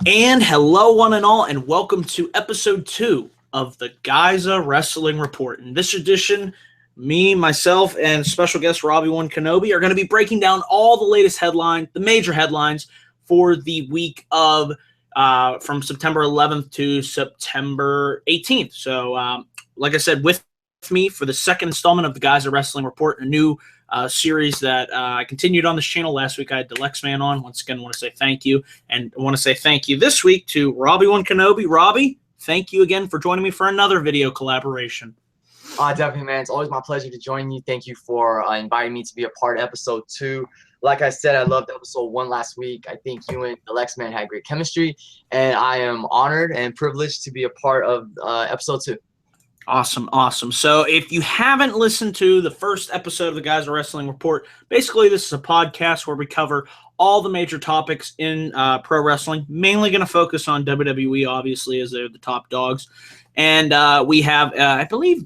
And hello, one and all, and welcome to episode 2 of the Giza Wrestling Report. In this edition, me, myself, and special guest Robbie1Kenobi are going to be breaking down all the latest headlines, the major headlines for the week of from September 11th to September 18th. So, like I said, with me for the second installment of the Giza Wrestling Report, a new series that I continued on this channel. Last week I had the Lex Man on. Once again, I want to say thank you. And I want to say thank you this week to Robbie1Kenobi. Robbie, thank you again for joining me for another video collaboration. Definitely, man. It's always my pleasure to join you. Thank you for inviting me to be a part of episode 2. Like I said, I loved episode 1 last week. I think you and the Lex Man had great chemistry, and I am honored and privileged to be a part of episode 2. Awesome. So if you haven't listened to the first episode of the Giza Wrestling Report, basically this is a podcast where we cover all the major topics in pro wrestling, mainly going to focus on WWE, obviously, as they're the top dogs. And we have, I believe,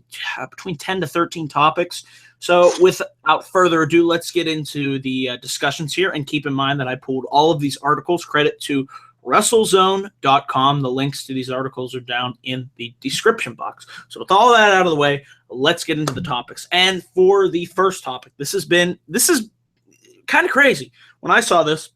between 10 to 13 topics. So without further ado, let's get into the discussions here. And keep in mind that I pulled all of these articles, credit to WrestleZone.com. The links to these articles are down in the description box. So with all that out of the way, let's get into the topics. And for the first topic, this is kind of crazy. When I saw this,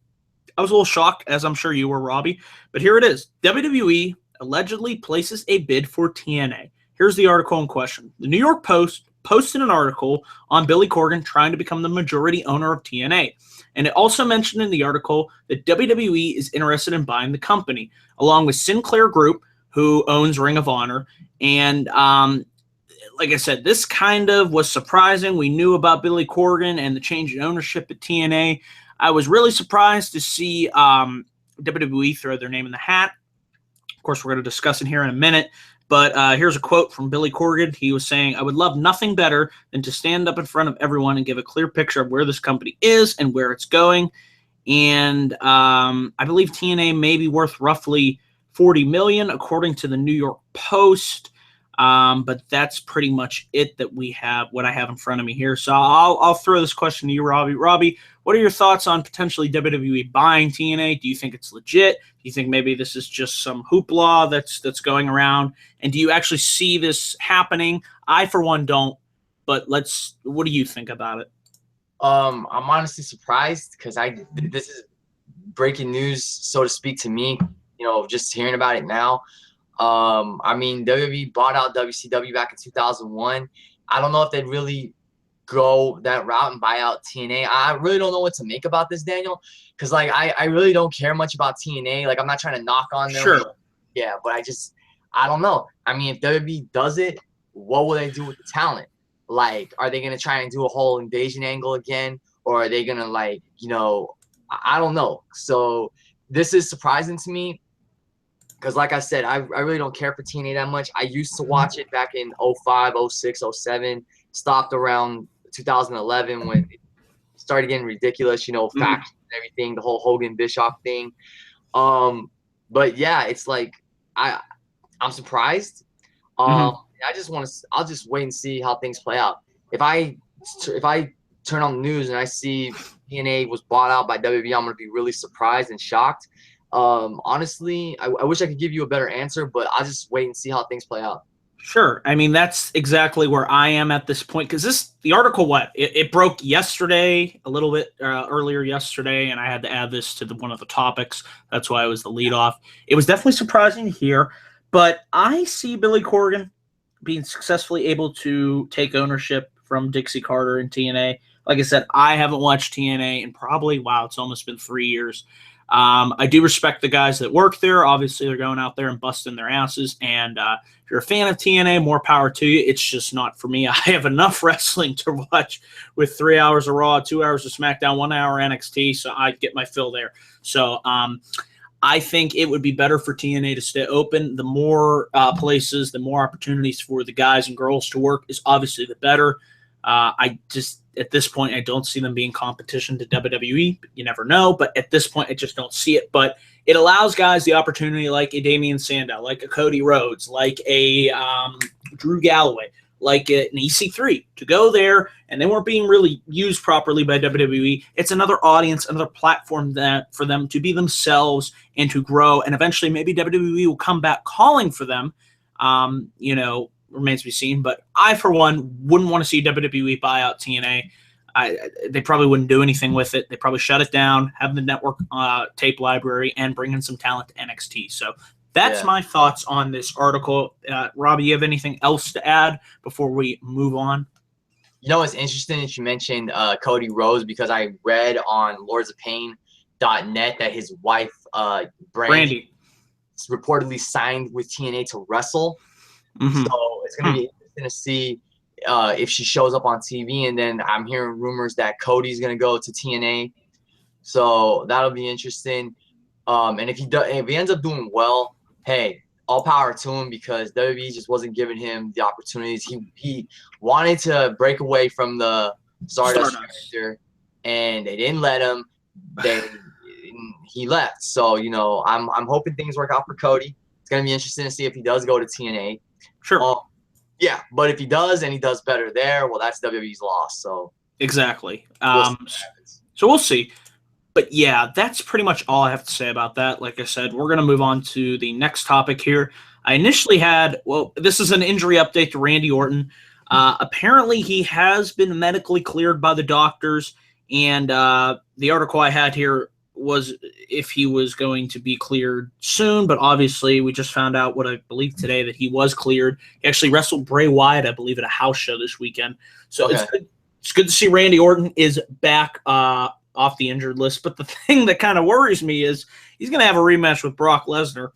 I was a little shocked, as I'm sure you were, Robbie. But here it is. WWE allegedly places a bid for TNA. Here's the article in question. The New York Post posted an article on Billy Corgan trying to become the majority owner of TNA. And it also mentioned in the article that WWE is interested in buying the company, along with Sinclair Group, who owns Ring of Honor. And like I said, this kind of was surprising. We knew about Billy Corgan and the change in ownership at TNA. I was really surprised to see WWE throw their name in the hat. Of course, we're going to discuss it here in a minute. But here's a quote from Billy Corgan. He was saying, "I would love nothing better than to stand up in front of everyone and give a clear picture of where this company is and where it's going." And I believe TNA may be worth roughly $40 million, according to the New York Post. But that's pretty much it that we have, what I have in front of me here. So I'll throw this question to you, Robbie. Robbie, what are your thoughts on potentially WWE buying TNA? Do you think it's legit? Do you think maybe this is just some hoopla that's going around? And do you actually see this happening? I, for one, don't. But what do you think about it? I'm honestly surprised because this is breaking news, so to speak, to me. You know, just hearing about it now. I mean, WWE bought out WCW back in 2001. I don't know if they'd really go that route and buy out TNA. I really don't know what to make about this, Daniel, because like I really don't care much about TNA. Like, I'm not trying to knock on them. Sure. Yeah, but I don't know. I mean, if WWE does it, what will they do with the talent? Like, are they gonna try and do a whole invasion angle again, or are they gonna, like, you know, I don't know. So this is surprising to me. Because, like I said, I really don't care for TNA that much. I used to watch it back in 05, 06, 07. Stopped around 2011 when it started getting ridiculous, you know, factions and everything, the whole Hogan Bischoff thing. But yeah, it's like I'm surprised. I'll just wait and see how things play out. If I turn on the news and I see TNA was bought out by WWE, I'm gonna be really surprised and shocked. Honestly, I wish I could give you a better answer, but I'll just wait and see how things play out. Sure. I mean, that's exactly where I am at this point, because the article, it broke yesterday, a little bit earlier yesterday, and I had to add this to one of the topics. That's why it was the lead off. It was definitely surprising to hear, but I see Billy Corgan being successfully able to take ownership from Dixie Carter and TNA. Like I said, I haven't watched TNA in probably, it's almost been 3 years. I do respect the guys that work there. Obviously, they're going out there and busting their asses. And if you're a fan of TNA, more power to you. It's just not for me. I have enough wrestling to watch with 3 hours of Raw, 2 hours of SmackDown, 1 hour NXT, so I get my fill there. So I think it would be better for TNA to stay open. The more places, the more opportunities for the guys and girls to work is obviously the better. At this point, I don't see them being competition to WWE. You never know, but at this point, I just don't see it. But it allows guys the opportunity, like a Damian Sandow, like a Cody Rhodes, like a Drew Galloway, like an EC3 to go there, and they weren't being really used properly by WWE. It's another audience, another platform that for them to be themselves and to grow, and eventually maybe WWE will come back calling for them. Remains to be seen. But I, for one, wouldn't want to see WWE buy out TNA. They probably wouldn't do anything with it. They probably shut it down, have the network tape library, and bring in some talent to NXT. So that's my thoughts on this article. Robbie, you have anything else to add before we move on? You know, it's interesting that you mentioned Cody Rhodes, because I read on lordsofpain.net that his wife, Brandy, reportedly signed with TNA to wrestle. Mm-hmm. So it's going to be interesting to see if she shows up on TV. And then I'm hearing rumors that Cody's going to go to TNA. So that'll be interesting. And if he ends up doing well, hey, all power to him, because WWE just wasn't giving him the opportunities. He wanted to break away from the Stardust character, and they didn't let him. He left. So, I'm hoping things work out for Cody. It's going to be interesting to see if he does go to TNA. Sure. Yeah, but if he does and he does better there, well, that's WWE's loss. So exactly. So we'll see. But yeah, that's pretty much all I have to say about that. Like I said, we're going to move on to the next topic here. I initially this is an injury update to Randy Orton. Apparently, he has been medically cleared by the doctors, and the article I had here was if he was going to be cleared soon, but obviously we just found out what I believe today, that he was cleared. He actually wrestled Bray Wyatt, I believe, at a house show this weekend. So it's good to see Randy Orton is back off the injured list. But the thing that kind of worries me is he's going to have a rematch with Brock Lesnar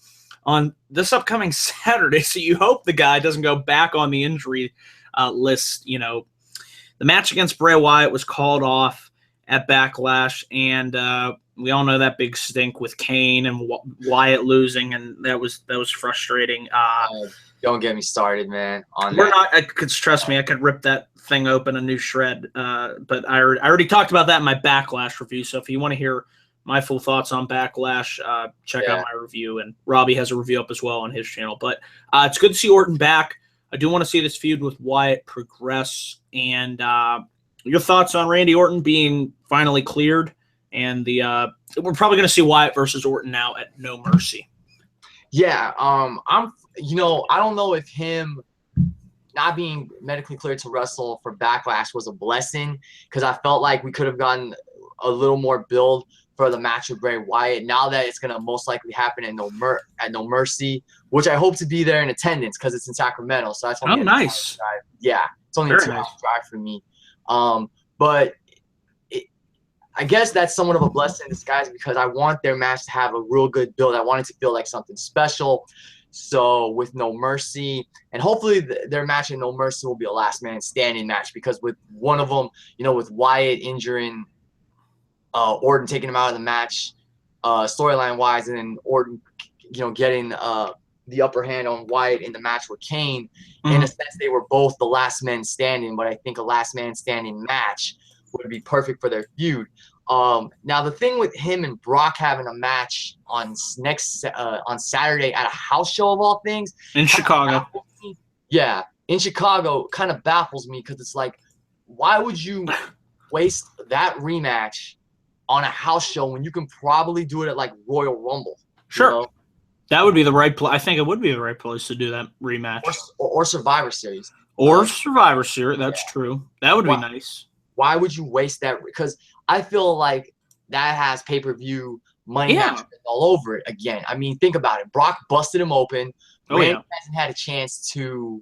on this upcoming Saturday. So you hope the guy doesn't go back on the injury list. The match against Bray Wyatt was called off at Backlash, and we all know that big stink with Kane and Wyatt losing, and that was frustrating. Don't get me started, man. Trust me, I could rip that thing open a new shred. But I already talked about that in my Backlash review. So if you want to hear my full thoughts on Backlash, check out my review. And Robbie has a review up as well on his channel. But it's good to see Orton back. I do want to see this feud with Wyatt progress. And your thoughts on Randy Orton being finally cleared, and we're probably going to see Wyatt versus Orton now at No Mercy. Yeah, I don't know if him not being medically cleared to wrestle for Backlash was a blessing, because I felt like we could have gotten a little more build for the match with Bray Wyatt. Now that it's going to most likely happen at No Mercy, which I hope to be there in attendance because it's in Sacramento. So that's only nice. Drive. Yeah, it's only a 2-hour drive for me. But I guess that's somewhat of a blessing in disguise, because I want their match to have a real good build. I want it to feel like something special. So with No Mercy, and hopefully their match at No Mercy will be a last man standing match, because with one of them, with Wyatt injuring Orton, taking him out of the match, storyline wise, and then Orton, getting the upper hand on Wyatt in the match with Kane. In a sense, they were both the last man standing, but I think a last man standing match would be perfect for their feud. Now the thing with him and Brock having a match on Saturday at a house show of all things in Chicago. In Chicago, kind of baffles me, because it's like, why would you waste that rematch on a house show when you can probably do it at like Royal Rumble? Sure. That would be the right place. I think it would be the right place to do that rematch. Or Survivor Series. Or Survivor Series. That's true. That would be nice. Why would you waste that? Because I feel like that has pay-per-view money all over it again. I mean, think about it. Brock busted him open. Randy hasn't had a chance to,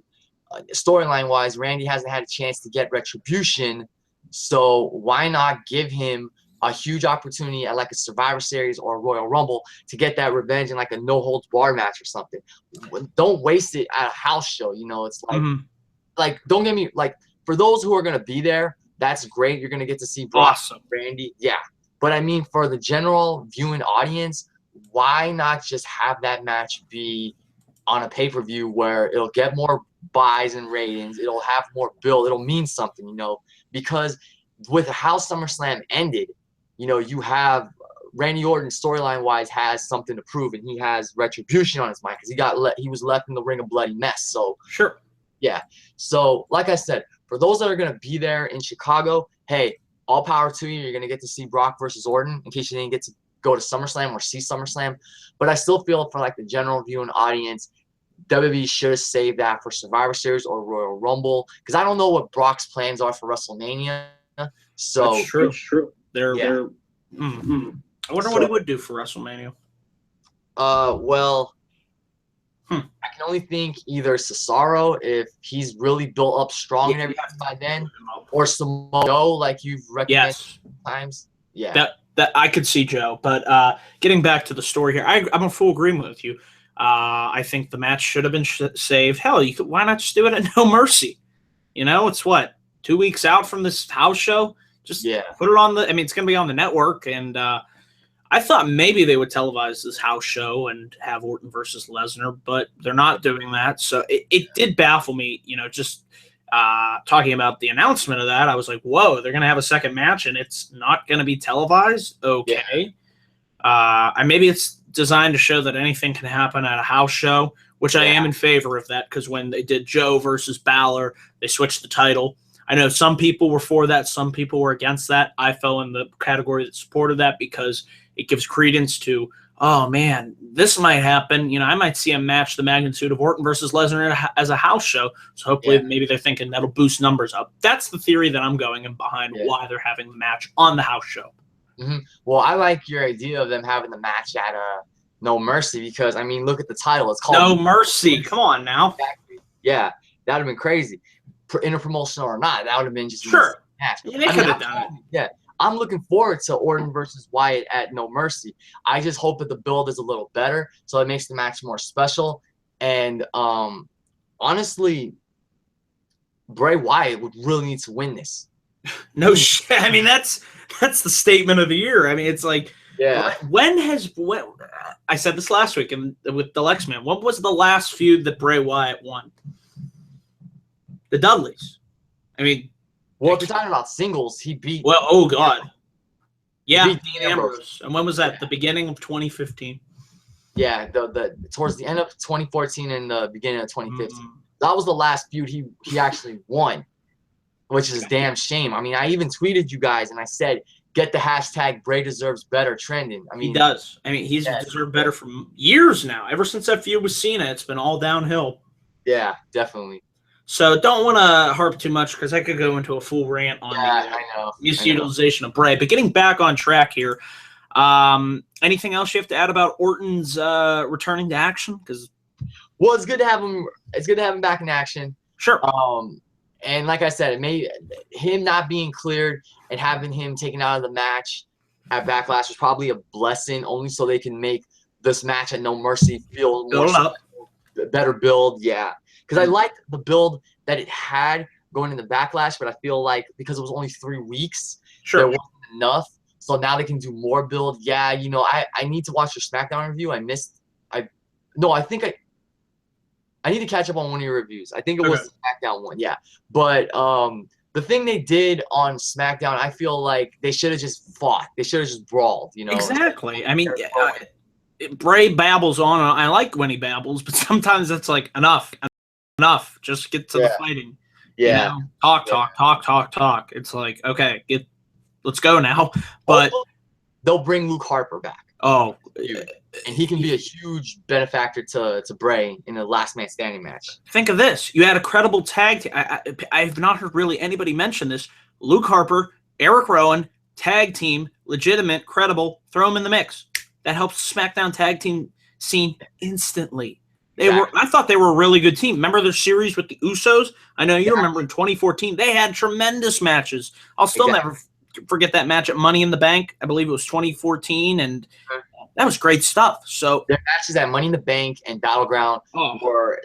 storyline-wise, Randy hasn't had a chance to get retribution. So why not give him a huge opportunity at like a Survivor Series or a Royal Rumble to get that revenge in like a no-holds-barred match or something? Don't waste it at a house show. It's like, like, don't get me, like, for those who are going to be there, that's great. You're going to get to see Brock, Randy. Yeah. But I mean, for the general viewing audience, why not just have that match be on a pay-per-view where it'll get more buys and ratings? It'll have more build. It'll mean something, because with how SummerSlam ended, you have Randy Orton storyline-wise has something to prove, and he has retribution on his mind, because he was left in the ring a bloody mess. So sure. Yeah. So, like I said, for those that are going to be there in Chicago, hey, all power to you. You're going to get to see Brock versus Orton in case you didn't get to go to SummerSlam or see SummerSlam. But I still feel for like the general viewing audience, WWE should have saved that for Survivor Series or Royal Rumble because I don't know what Brock's plans are for WrestleMania. So That's true. It's true. Yeah. I wonder what he would do for WrestleMania. Well, I can only think either Cesaro if he's really built up strong and everything by then, or Samoa Joe, like you've recommended times. Yeah. That I could see Joe, but getting back to the story here, I'm in full agreement with you. I think the match should have been saved. Hell, why not just do it at No Mercy? You know, it's what, 2 weeks out from this house show. Just put it on the. I mean, it's going to be on the network, and I thought maybe they would televise this house show and have Orton versus Lesnar, but they're not doing that. So it did baffle me. You know, just talking about the announcement of that, I was like, whoa, they're going to have a second match, and it's not going to be televised. Okay, maybe it's designed to show that anything can happen at a house show, which I am in favor of that because when they did Joe versus Balor, they switched the title. I know some people were for that, some people were against that. I fell in the category that supported that because it gives credence to, oh man, this might happen. You know, I might see a match the magnitude of Orton versus Lesnar as a house show. So hopefully maybe they're thinking that'll boost numbers up. That's the theory that I'm going in behind why they're having the match on the house show. Well, I like your idea of them having the match at No Mercy because, I mean, look at the title. It's called No Mercy. Come on now. Exactly. Yeah, that would have been crazy. Interpromotional or not, that would have been just sure. Match. Yeah, they could have done it. Yeah, I'm looking forward to Orton versus Wyatt at No Mercy. I just hope that the build is a little better, so it makes the match more special. And honestly, Bray Wyatt would really need to win this. No shit. I mean, that's the statement of the year. I mean, it's like, when I said this last week with the Lex Man. What was the last feud that Bray Wyatt won? The Dudleys. I mean, well, if you're talking about singles, he beat. Well, oh god, yeah, Dean Ambrose. And when was that? The beginning of 2015. Yeah, the towards the end of 2014 and the beginning of 2015. That was the last feud he actually won, which is a damn shame. I mean, I even tweeted you guys and I said, get the hashtag Bray deserves better trending. I mean, he does. I mean, he's deserved better for years now. Ever since that feud with Cena, it's been all downhill. Yeah, definitely. So don't want to harp too much because I could go into a full rant on the misutilization of Bray. But getting back on track here, anything else you have to add about Orton's returning to action? Well, it's good to have him. It's good to have him back in action. Sure. And like I said, it made him not being cleared and having him taken out of the match at Backlash was probably a blessing, only so they can make this match at No Mercy feel more better build. Yeah. Because I liked the build that it had going into Backlash, but I feel like because it was only 3 weeks, there wasn't enough. So now they can do more build. Yeah, you know, I need to watch your SmackDown review. I need to catch up on one of your reviews. I think it was the SmackDown one, yeah. But the thing they did on SmackDown, I feel like they should have just fought. They should have just brawled, you know. Exactly. I mean, Bray babbles on. I like when he babbles, but sometimes it's like, enough. Just get to the fighting. Yeah. You know? Talk. It's like, okay, let's go now. But they'll bring Luke Harper back. Oh, and he can be a huge benefactor to Bray in the last man standing match. Think of this. You had a credible tag. I've not heard really anybody mention this. Luke Harper, Eric Rowan, tag team, legitimate, credible, throw them in the mix. That helps the SmackDown tag team scene instantly. I thought they were a really good team. Remember their series with the Usos? I know you remember in 2014. They had tremendous matches. I'll still never forget that match at Money in the Bank. I believe it was 2014, and that was great stuff. So their matches at Money in the Bank and Battleground were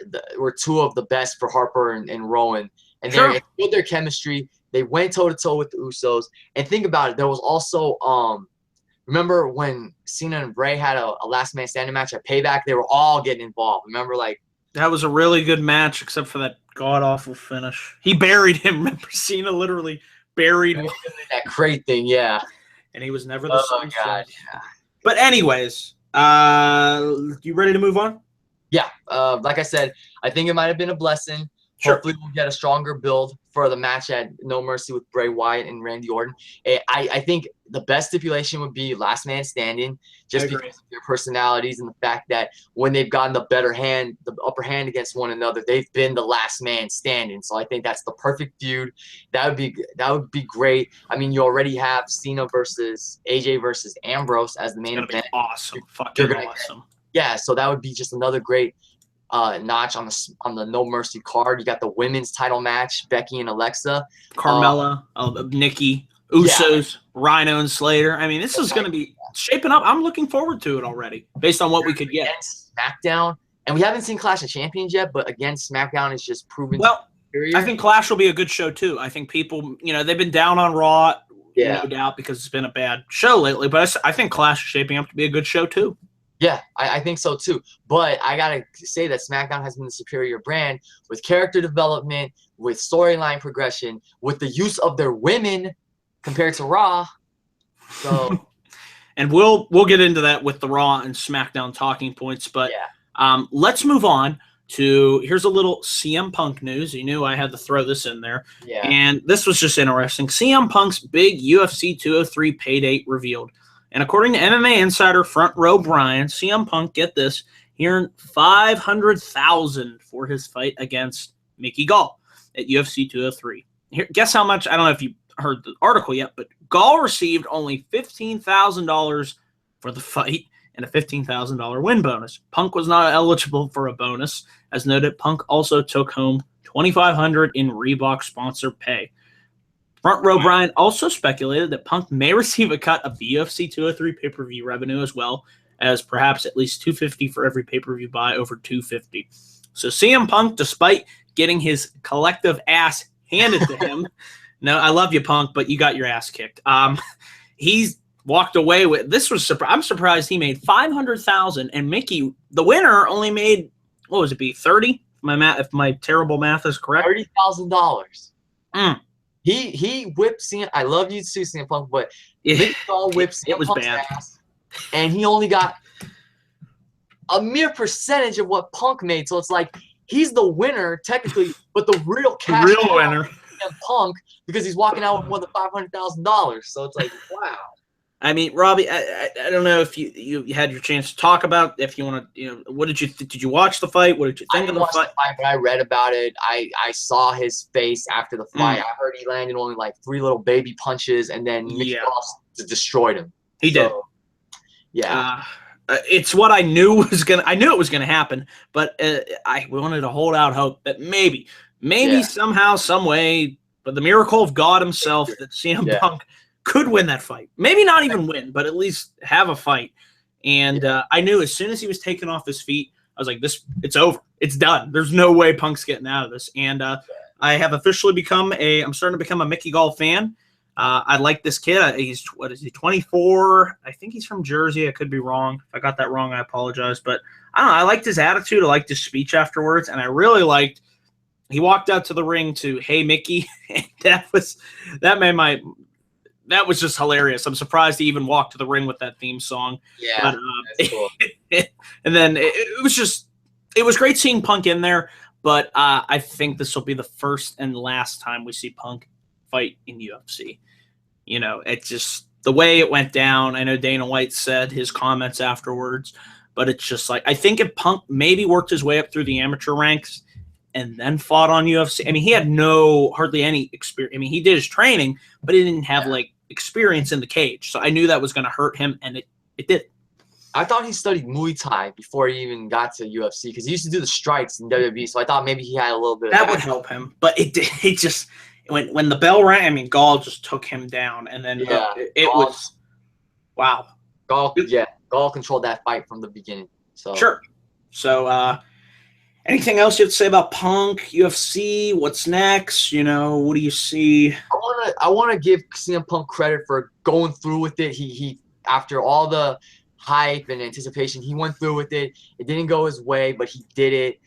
two of the best for Harper and Rowan. And they built their chemistry. They went toe-to-toe with the Usos. And think about it. There was also remember when Cena and Bray had a last man standing match at Payback? They were all getting involved. Remember, like that was a really good match, except for that god awful finish. He buried him. Remember, Cena literally buried him. That crate thing, yeah. And he was never the same. Oh god, yeah. But anyways, you ready to move on? Yeah. Like I said, I think it might have been a blessing Sure. Hopefully, we'll get a stronger build for the match at No Mercy with Bray Wyatt and Randy Orton. I think the best stipulation would be last man standing, just because of their personalities and the fact that when they've gotten the upper hand against one another, they've been the last man standing. So I think that's the perfect feud. That would be great. I mean, you already have Cena versus AJ versus Ambrose as the main event. Awesome, fucking awesome. Yeah, so that would be just another great notch on the No Mercy card. You got the women's title match, Becky and Alexa, Carmella, Nikki, Usos, Rhino and Slater. I mean, this is going to be shaping up. I'm looking forward to it already, based on what we could get. Against SmackDown, and we haven't seen Clash of Champions yet, but again, SmackDown is just proven. Well, I think Clash will be a good show too. I think people, they've been down on Raw, no doubt, because it's been a bad show lately. But I think Clash is shaping up to be a good show too. Yeah, I think so too. But I gotta say that SmackDown has been the superior brand with character development, with storyline progression, with the use of their women compared to Raw. So, and we'll get into that with the Raw and SmackDown talking points. But let's move on to here's a little CM Punk news. You knew I had to throw this in there. Yeah. And this was just interesting. CM Punk's big UFC 203 pay date revealed. And according to MMA Insider Front Row Brian, CM Punk, get this, he earned $500,000 for his fight against Mickey Gall at UFC 203. Here, guess how much? I don't know if you heard the article yet, but Gall received only $15,000 for the fight and a $15,000 win bonus. Punk was not eligible for a bonus. As noted, Punk also took home $2,500 in Reebok sponsor pay. Front Row Brian also speculated that Punk may receive a cut of the UFC 203 pay-per-view revenue as well as perhaps at least $250 for every pay-per-view buy over $250. So CM Punk, despite getting his collective ass handed to him, no, I love you, Punk, but you got your ass kicked. He's walked away with this. I'm surprised he made $500,000, and Mickey, the winner, only made what was it? Be 30? If my terrible math is correct, $30,000. He whipped CM. I love you too, CM Punk, but Mickey Gall whipped CM Punk's ass, and he only got a mere percentage of what Punk made. So it's like he's the winner technically, but the real winner, CM Punk, because he's walking out with more than $500,000. So it's like, wow. I mean, Robbie, I don't know if you had your chance to talk about. If you want to, what did you watch the fight? What did you think of the fight? But I read about it. I saw his face after the fight. I heard he landed only like 3 little baby punches, and then Mickey Gall destroyed him. He did. Yeah. It's what I knew was gonna. I knew it was gonna happen, but I wanted to hold out hope that maybe somehow, some way, but the miracle of God Himself, that CM Punk could win that fight. Maybe not even win, but at least have a fight. And I knew as soon as he was taken off his feet, I was like, it's over. It's done. There's no way Punk's getting out of this. And I have officially I'm starting to become a Mickey Gall fan. I like this kid. He's, 24? I think he's from Jersey. I could be wrong. If I got that wrong, I apologize. But I don't know. I liked his attitude. I liked his speech afterwards. And I really liked, he walked out to the ring to, "Hey, Mickey." And that was just hilarious. I'm surprised he even walked to the ring with that theme song. Yeah, that's cool. And then it was great seeing Punk in there, but I think this will be the first and last time we see Punk fight in UFC. It's just the way it went down. I know Dana White said his comments afterwards, but it's just like, I think if Punk maybe worked his way up through the amateur ranks and then fought on UFC. I mean, he had hardly any experience. I mean, he did his training, but he didn't have experience in the cage. So I knew that was going to hurt him, and it did. I thought he studied Muay Thai before he even got to UFC, because he used to do the strikes in WWE. So I thought maybe he had a little bit of that would help him. But it just when the bell rang, I mean, Gall just took him down, and then it was wow. Gall controlled that fight from the beginning. So sure. So anything else you have to say about Punk, UFC? What's next? What do you see? I want to give CM Punk credit for going through with it. He after all the hype and anticipation, he went through with it. It didn't go his way, but he did it.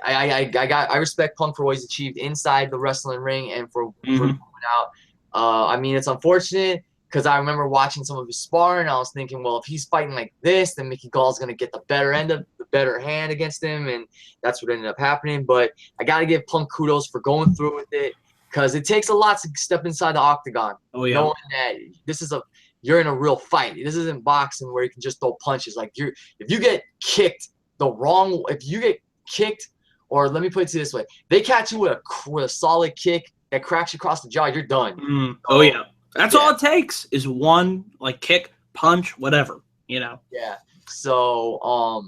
I respect Punk for what he's achieved inside the wrestling ring and for going out. I mean, it's unfortunate, because I remember watching some of his sparring. I was thinking, well, if he's fighting like this, then Mickey Gall's going to get the better end of the better hand against him, and that's what ended up happening. But I got to give Punk kudos for going through with it, because it takes a lot to step inside the octagon. Oh, yeah. Knowing that you're in a real fight. This isn't boxing where you can just throw punches. Like, if you get kicked or let me put it to you this way, they catch you with a solid kick that cracks you across the jaw, you're done. Oh, yeah. That's all it takes is one, like, kick, punch, whatever, you know. Yeah. So,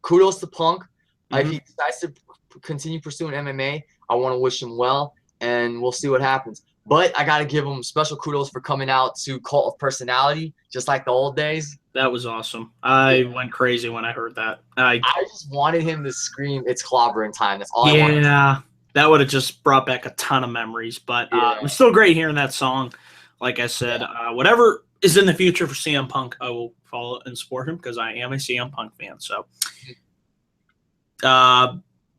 kudos to Punk. If he decides to continue pursuing MMA, I want to wish him well, and we'll see what happens. But I got to give him special kudos for coming out to Cult of Personality, just like the old days. That was awesome. I went crazy when I heard that. I just wanted him to scream, "It's clobbering time." That's all I wanted. Yeah, that would have just brought back a ton of memories. But it was still great hearing that song. Like I said, whatever is in the future for CM Punk, I will follow and support him because I am a CM Punk fan. So,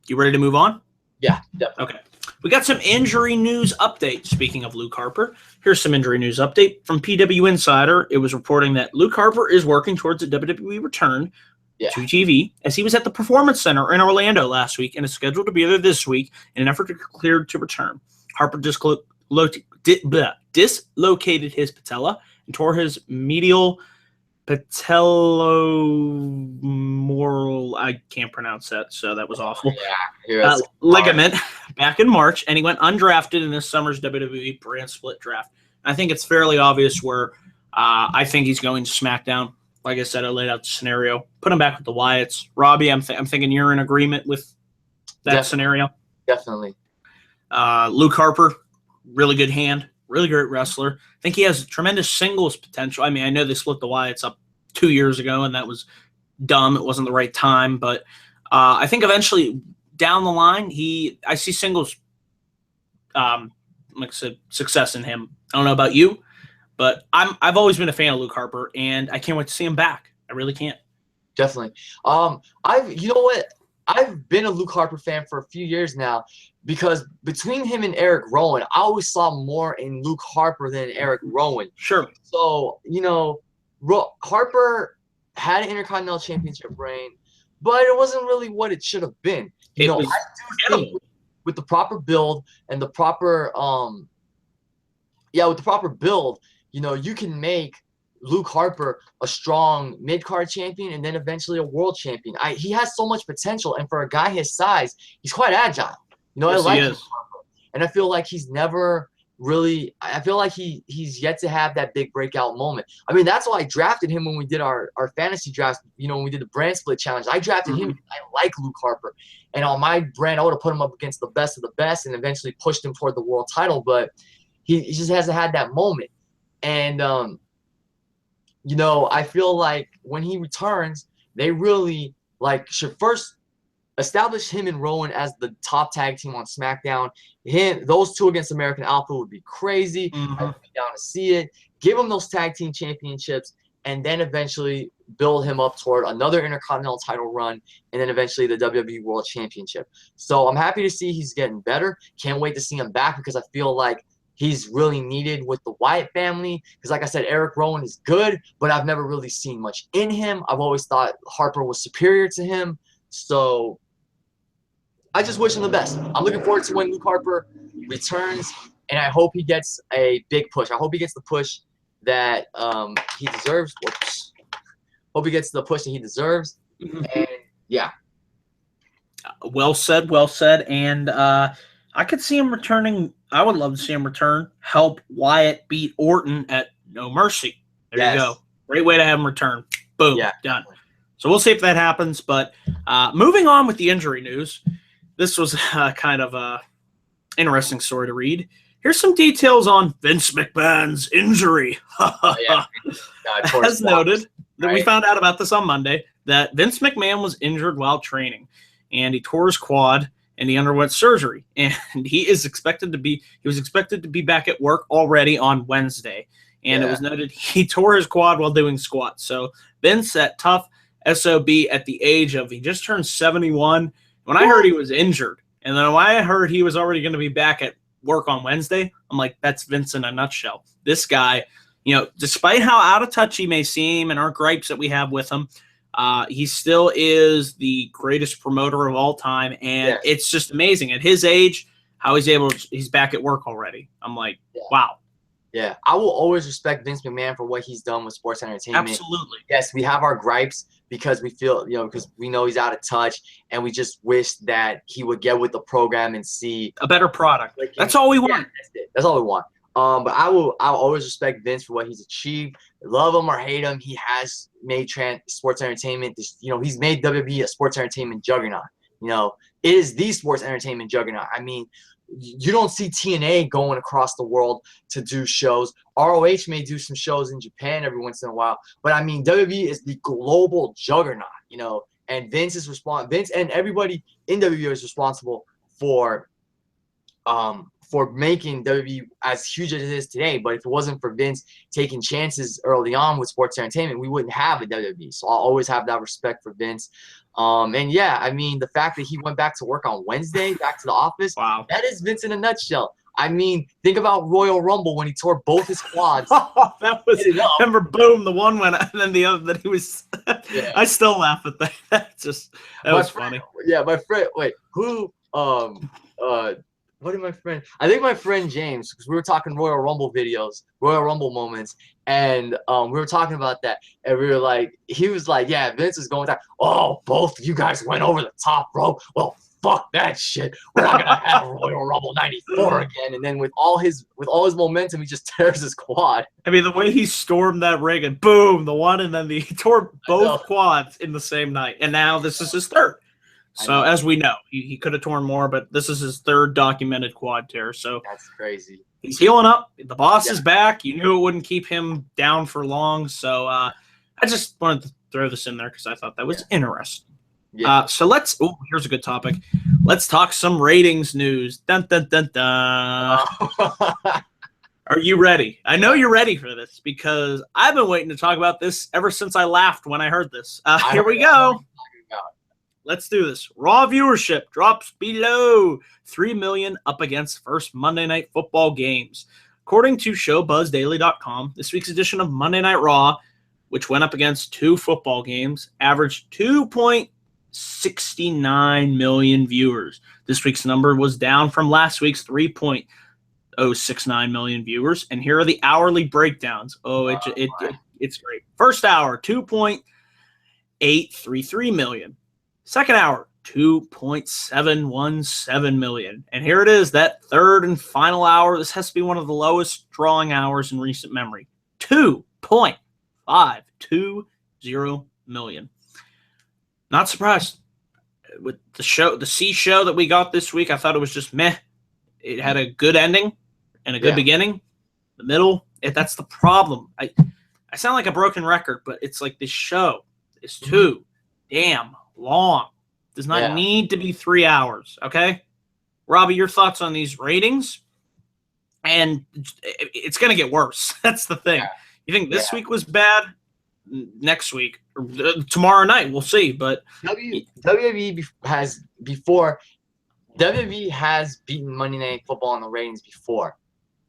you ready to move on? Yeah, definitely. Okay. We got some injury news update. Speaking of Luke Harper, here's some injury news update from PW Insider. It was reporting that Luke Harper is working towards a WWE return to TV, as he was at the Performance Center in Orlando last week and is scheduled to be there this week in an effort to clear to return. Harper dislocated his patella and tore his medial patellomoral, I can't pronounce that, so that was awful. Ligament back in March, and he went undrafted in this summer's WWE brand split draft. I think it's fairly obvious where I think he's going to SmackDown. Like I said, I laid out the scenario. Put him back with the Wyatts. Robbie, I'm thinking you're in agreement with that scenario. Definitely. Luke Harper, really good hand. Really great wrestler. I think he has tremendous singles potential. I mean, I know they split the Wyatts up 2 years ago, and that was dumb. It wasn't the right time. But I think eventually down the line, I see singles, like I said, success in him. I don't know about you, but I've always been a fan of Luke Harper, and I can't wait to see him back. I really can't. Definitely. You know what? I've been a Luke Harper fan for a few years now, because between him and Eric Rowan, I always saw more in Luke Harper than Eric Rowan. Sure. So, Harper had an Intercontinental Championship reign, but it wasn't really what it should have been. I do think with the proper build and the proper you can make Luke Harper a strong mid-card champion and then eventually a world champion. He has so much potential, and for a guy his size, he's quite agile. I like Luke Harper, and I feel like he's never really. I feel like he's yet to have that big breakout moment. I mean, that's why I drafted him when we did our fantasy draft. When we did the brand split challenge, I drafted him. I like Luke Harper, and on my brand, I would have put him up against the best of the best, and eventually pushed him toward the world title. But he just hasn't had that moment, and I feel like when he returns, they really should first establish him and Rowan as the top tag team on SmackDown. Those two against American Alpha would be crazy. I'd be down to see it. Give him those tag team championships, and then eventually build him up toward another Intercontinental title run, and then eventually the WWE World Championship. So I'm happy to see he's getting better. Can't wait to see him back, because I feel like he's really needed with the Wyatt family. Because like I said, Eric Rowan is good, but I've never really seen much in him. I've always thought Harper was superior to him. So I just wish him the best. I'm looking forward to when Luke Harper returns, and I hope he gets a big push. I hope he gets the push that he deserves. Whoops. Hope he gets the push that he deserves. And yeah. Well said. And I could see him returning. I would love to see him return. Help Wyatt beat Orton at No Mercy. There you go. Great way to have him return. Boom. Yeah. Done. So we'll see if that happens. But moving on with the injury news. This was kind of a interesting story to read. Here's some details on Vince McMahon's injury. As noted, we found out about this on Monday, that Vince McMahon was injured while training, and he tore his quad, and he underwent surgery. And he was expected to be back at work already on Wednesday. And it was noted he tore his quad while doing squats. So Vince, that tough SOB at the age of, he just turned 71. When I heard he was injured, and then when I heard he was already going to be back at work on Wednesday, I'm like, that's Vince in a nutshell. This guy, despite how out of touch he may seem and our gripes that we have with him, He still is the greatest promoter of all time, and it's just amazing at his age how he's back at work already. I'm like, wow. Yeah, I will always respect Vince McMahon for what he's done with sports entertainment. Absolutely. Yes, we have our gripes because we feel, because we know he's out of touch, and we just wish that he would get with the program and see a better product. That's all we want. Yeah, that's it. That's all we want. But I'll always respect Vince for what he's achieved. Love him or hate him, he has made sports entertainment. He's made WWE a sports entertainment juggernaut. It is the sports entertainment juggernaut. I mean, you don't see TNA going across the world to do shows. ROH may do some shows in Japan every once in a while, but I mean, WWE is the global juggernaut, and Vince and everybody in WWE is responsible for making WWE as huge as it is today. But if it wasn't for Vince taking chances early on with sports entertainment, we wouldn't have a WWE. So I'll always have that respect for Vince. And yeah, I mean, the fact that he went back to work on Wednesday, back to the office, wow, that is Vince in a nutshell. I mean, think about Royal Rumble when he tore both his quads. That was, remember, boom, the one went out, and then the other that he was. I still laugh at that. That was funny. Yeah, my friend. Wait, who? What did my friend? I think my friend James, because we were talking Royal Rumble videos, Royal Rumble moments, and we were talking about that, and we were like, he was like, yeah, Vince is going down. Oh, both you guys went over the top rope. Well, fuck that shit. We're not gonna have Royal Rumble '94 again. And then with all his momentum, he just tears his quad. I mean, the way he stormed that ring and boom, the one, and then he tore both quads in the same night, and now this is his third. So as we know, he could have torn more, but this is his third documented quad tear. So that's crazy. He's healing up. The boss is back. You knew it wouldn't keep him down for long. So I just wanted to throw this in there because I thought that was interesting. Yeah. So here's a good topic. Let's talk some ratings news. Dun, dun, dun, dun. Are you ready? I know you're ready for this because I've been waiting to talk about this ever since I laughed when I heard this. Here we go. Let's do this. Raw viewership drops below 3 million up against first Monday Night Football games. According to ShowBuzzDaily.com, this week's edition of Monday Night Raw, which went up against 2 football games, averaged 2.69 million viewers. This week's number was down from last week's 3.069 million viewers. And here are the hourly breakdowns. It's great. First hour, 2.833 million. Second hour, 2.717 million. And here it is, that third and final hour. This has to be one of the lowest drawing hours in recent memory. 2.520 million. Not surprised. With the C show that we got this week, I thought it was just meh. It had a good ending and a good beginning. The middle, that's the problem. I sound like a broken record, but it's like this show is too damn long. Does not need to be 3 hours. Okay, Robbie, your thoughts on these ratings? And it's going to get worse. That's the thing. You think this week was bad? Next week or tomorrow night, we'll see. But WWE has beaten Monday Night Football in the ratings before,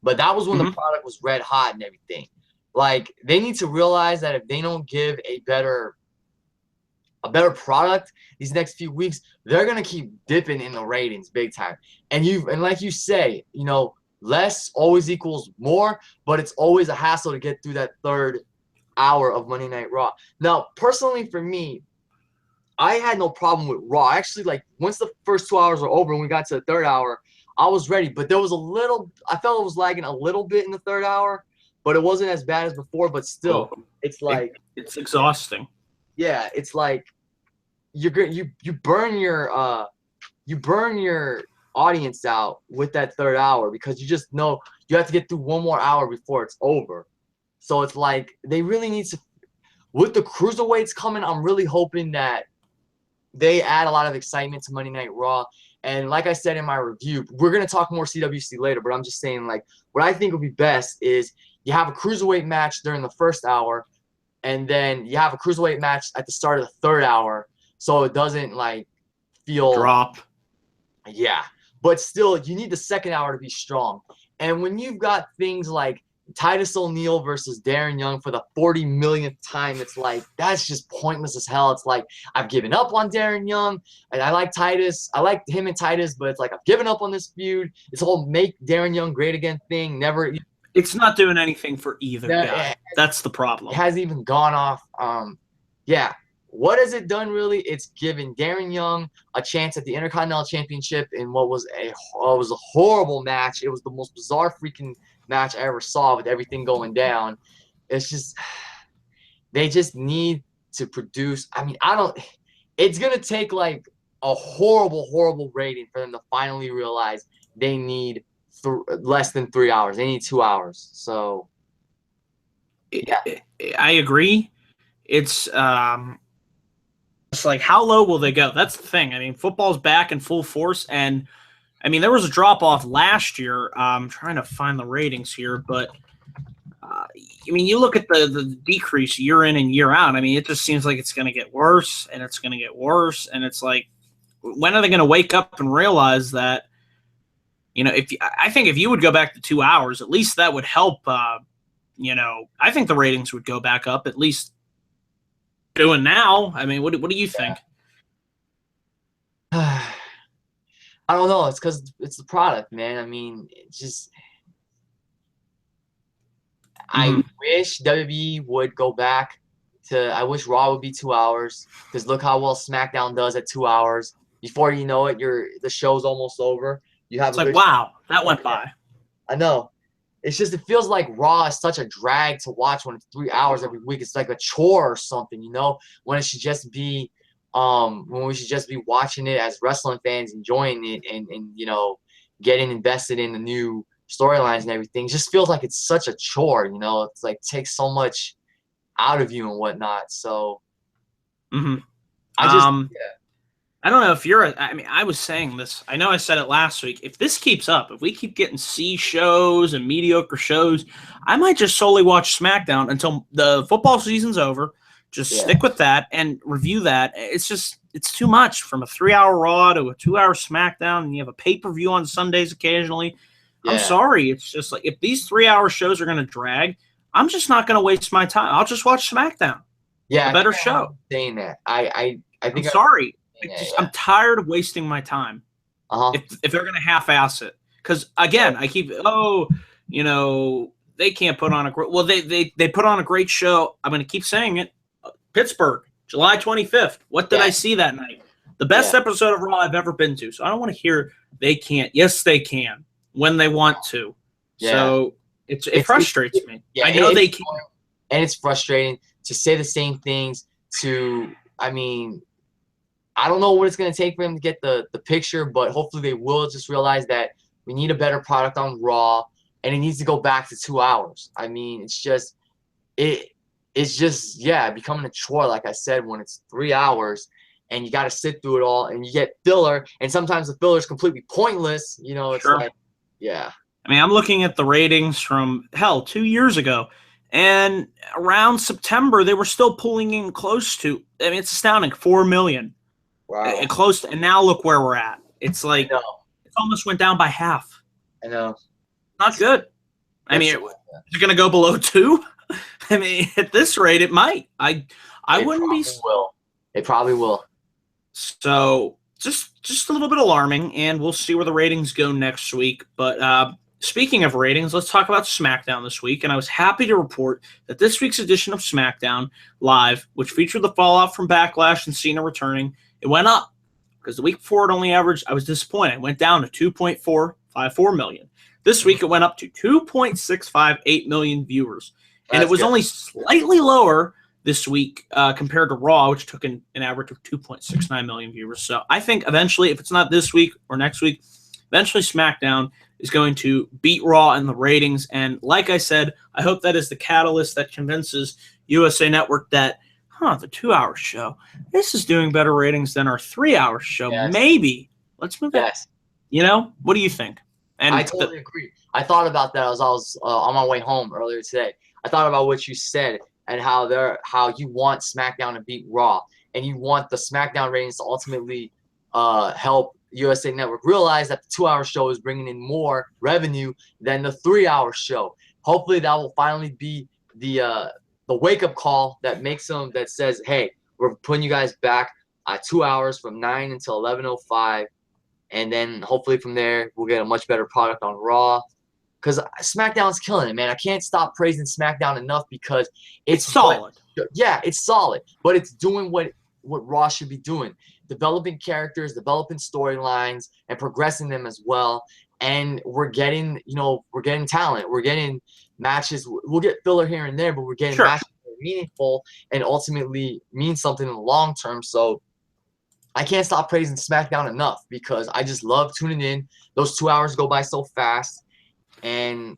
but that was when the product was red hot and everything. Like, they need to realize that if they don't give a better product these next few weeks, they're gonna keep dipping in the ratings big time. And like you say, less always equals more, but it's always a hassle to get through that third hour of Monday Night Raw. Now, personally for me, I had no problem with Raw. Actually, once the first 2 hours were over and we got to the third hour, I was ready. But there was I felt it was lagging a little bit in the third hour, but it wasn't as bad as before. But still, it's it's exhausting. Yeah, it's like you burn your audience out with that third hour because you just know you have to get through one more hour before it's over. So it's like they really need to, with the cruiserweights coming, I'm really hoping that they add a lot of excitement to Monday Night Raw. And like I said in my review, we're going to talk more CWC later, but I'm just saying, what I think would be best is you have a cruiserweight match during the first hour, and then you have a cruiserweight match at the start of the third hour, so it doesn't feel drop. Yeah, but still, you need the second hour to be strong. And when you've got things like Titus O'Neil versus Darren Young for the 40 millionth time. It's like, that's just pointless as hell. It's like, I've given up on Darren Young, and I like Titus. I like him and Titus, but it's like, I've given up on this feud. This whole make Darren Young great again thing never. It's not doing anything for either guy. That's the problem. It hasn't even gone off. Yeah. What has it done, really? It's given Darren Young a chance at the Intercontinental Championship in what was a horrible match. It was the most bizarre freaking match I ever saw with everything going down. It's just, they just need to produce. I mean, it's going to take like a horrible rating for them to finally realize they need less than 3 hours. They need 2 hours. So, yeah. I agree. It's like, how low will they go? That's the thing. I mean, football's back in full force, and I mean, there was a drop-off last year. I'm trying to find the ratings here, but I mean, you look at the decrease year in and year out. I mean, it just seems like it's going to get worse, and it's going to get worse, and it's like, when are they going to wake up and realize that, you know, I think if you would go back to 2 hours, at least that would help, you know, I think the ratings would go back up, at least doing now. I mean, what do you think? I don't know. It's because it's the product, man. I mean, it's just I wish WWE would go back to. I wish Raw would be 2 hours, because look how well SmackDown does at 2 hours. Before you know it, the show's almost over. You have it's like, wow, that went by. I know. It's just, it feels like Raw is such a drag to watch when it's 3 hours every week. It's like a chore or something, you know, when it should just be, when we should just be watching it as wrestling fans, enjoying it, and you know, getting invested in the new storylines and everything. It just feels like it's such a chore, you know. It's like, takes so much out of you and whatnot. So, I don't know if I mean, I was saying this. I know I said it last week. If this keeps up, if we keep getting C shows and mediocre shows, I might just solely watch SmackDown until the football season's over. Just stick with that and review that. It's just, it's too much, from a 3 hour Raw to a 2 hour SmackDown, and you have a pay-per-view on Sundays occasionally. Yeah. I'm sorry. It's just like, if these 3 hour shows are going to drag, I'm just not going to waste my time. I'll just watch SmackDown. Yeah. A better show. Saying that. I think I'm sorry. I'm tired of wasting my time. If they're going to half-ass it. Because, again, I keep, you know, they can't put on a great – well, they put on a great show. I'm going to keep saying it. Pittsburgh, July 25th. What did I see that night? The best episode of Raw I've ever been to. So I don't want to hear they can't. Yes, they can when they want to. Yeah. So it frustrates me. Yeah, I know they can. And it's frustrating to say the same things I mean – I don't know what it's going to take for them to get the picture, but hopefully they will just realize that we need a better product on Raw, and it needs to go back to 2 hours. I mean, it's just becoming a chore, like I said, when it's 3 hours and you got to sit through it all, and you get filler, and sometimes the filler is completely pointless. You know, it's like, yeah. I mean, I'm looking at the ratings from, 2 years ago, and around September, they were still pulling in close to, I mean, it's astounding, 4 million. Wow. And now look where we're at. It's like, it almost went down by half. I know. Not good. I mean, is it going to go below 2? I mean, at this rate, it might. I wouldn't be. It probably will. So just a little bit alarming, and we'll see where the ratings go next week. But speaking of ratings, let's talk about SmackDown this week. And I was happy to report that this week's edition of SmackDown Live, which featured the fallout from Backlash and Cena returning, it went up, because the week before it only averaged, I was disappointed. It went down to 2.454 million. This week it went up to 2.658 million viewers. And it was only slightly lower this week compared to Raw, which took an average of 2.69 million viewers. So I think eventually, if it's not this week or next week, eventually SmackDown is going to beat Raw in the ratings. And like I said, I hope that is the catalyst that convinces USA Network that, the 2 hour show, this is doing better ratings than our 3 hour show. Yes. Maybe let's move it. You know, what do you think? And I totally agree. I thought about that as I was on my way home earlier today. I thought about what you said and how you want SmackDown to beat Raw, and you want the SmackDown ratings to ultimately help USA Network realize that the 2 hour show is bringing in more revenue than the 3 hour show. hopefully that will finally be the wake up call that makes them that says, hey, we're putting you guys back 2 hours from 9 until 11:05, and then hopefully from there we'll get a much better product on Raw. Because SmackDown's killing it, man. I can't stop praising SmackDown enough because it's solid. Yeah, it's solid, but it's doing what Raw should be doing: developing characters, developing storylines, and progressing them as well. And we're getting talent. We're getting matches. We'll get filler here and there, but we're getting matches that are meaningful and ultimately mean something in the long term. So I can't stop praising SmackDown enough because I just love tuning in. Those 2 hours go by so fast. And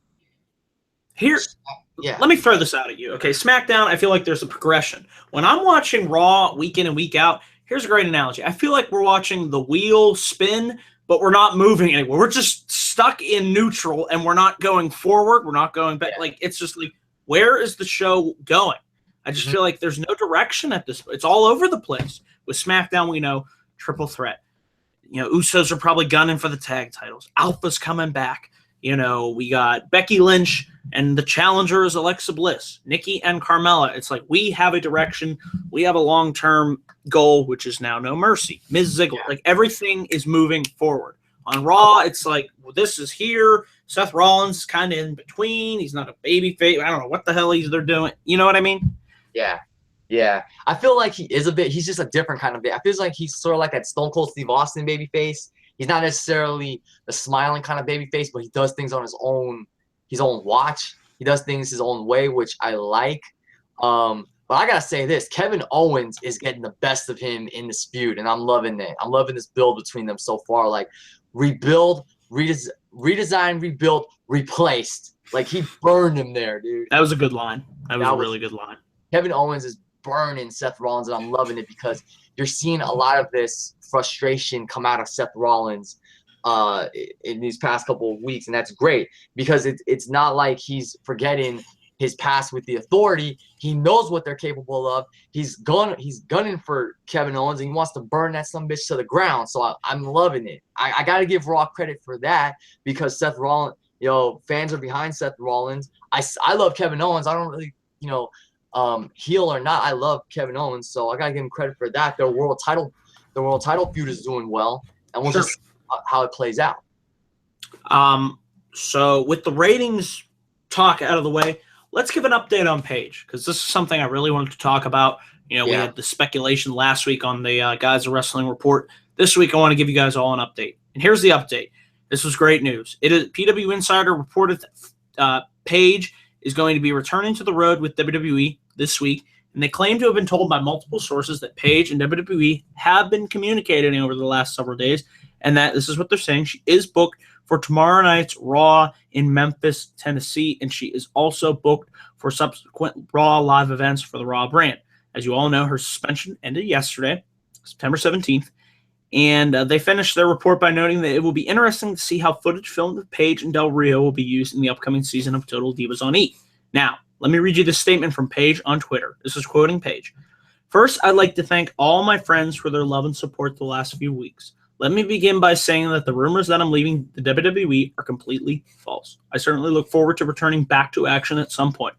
let me throw this out at you. Okay, SmackDown, I feel like there's a progression. When I'm watching Raw week in and week out, here's a great analogy. I feel like we're watching the wheel spin, but we're not moving anywhere. We're just stuck in neutral, and we're not going forward. We're not going back. Like, it's just like, where is the show going? I just feel like there's no direction at this point. It's all over the place. With SmackDown, we know triple threat. Usos are probably gunning for the tag titles. Alpha's coming back. We got Becky Lynch, and the challenger is Alexa Bliss, Nikki and Carmella. It's like we have a direction. We have a long-term goal, which is now No Mercy. Ms. Ziggler. Like, everything is moving forward. On Raw, it's like, well, this is here. Seth Rollins is kind of in between. He's not a baby face. I don't know what the hell they're doing. You know what I mean? Yeah. Yeah. I feel like he's just a different kind of baby. I feel like he's sort of like that Stone Cold Steve Austin baby face. He's not necessarily the smiling kind of baby face, but he does things on his own watch. He does things his own way, which I like. But I gotta say this: Kevin Owens is getting the best of him in this feud, and I'm loving it. I'm loving this build between them so far. Like, rebuild, redesign, rebuilt, replaced. Like, he burned him there, dude. That was a good line. That was a really good line. Kevin Owens is burning Seth Rollins, and I'm loving it because you're seeing a lot of this frustration come out of Seth Rollins in these past couple of weeks, and that's great because it's not like he's forgetting his past with the Authority. He knows what they're capable of. He's gunning for Kevin Owens, and he wants to burn that sumbitch to the ground. So I'm loving it. I got to give Raw credit for that because Seth Rollins, fans are behind Seth Rollins. I love Kevin Owens. I don't really, heel or not, I love Kevin Owens, so I gotta give him credit for that. Their world title feud is doing well, and we'll just see how it plays out. So with the ratings talk out of the way, let's give an update on Paige, because this is something I really wanted to talk about. We had the speculation last week on the Giza Wrestling Report. This week, I want to give you guys all an update, and here's the update. This was great news. It is PW Insider reported that Paige is going to be returning to the road with WWE this week, and they claim to have been told by multiple sources that Paige and WWE have been communicating over the last several days, and that this is what they're saying. She is booked for tomorrow night's Raw in Memphis, Tennessee, and she is also booked for subsequent Raw live events for the Raw brand. As you all know, her suspension ended yesterday, September 17th, and they finished their report by noting that it will be interesting to see how footage filmed with Paige and Del Rio will be used in the upcoming season of Total Divas on E! Now, let me read you this statement from Paige on Twitter. This is quoting Paige. First, I'd like to thank all my friends for their love and support the last few weeks. Let me begin by saying that the rumors that I'm leaving the WWE are completely false. I certainly look forward to returning back to action at some point,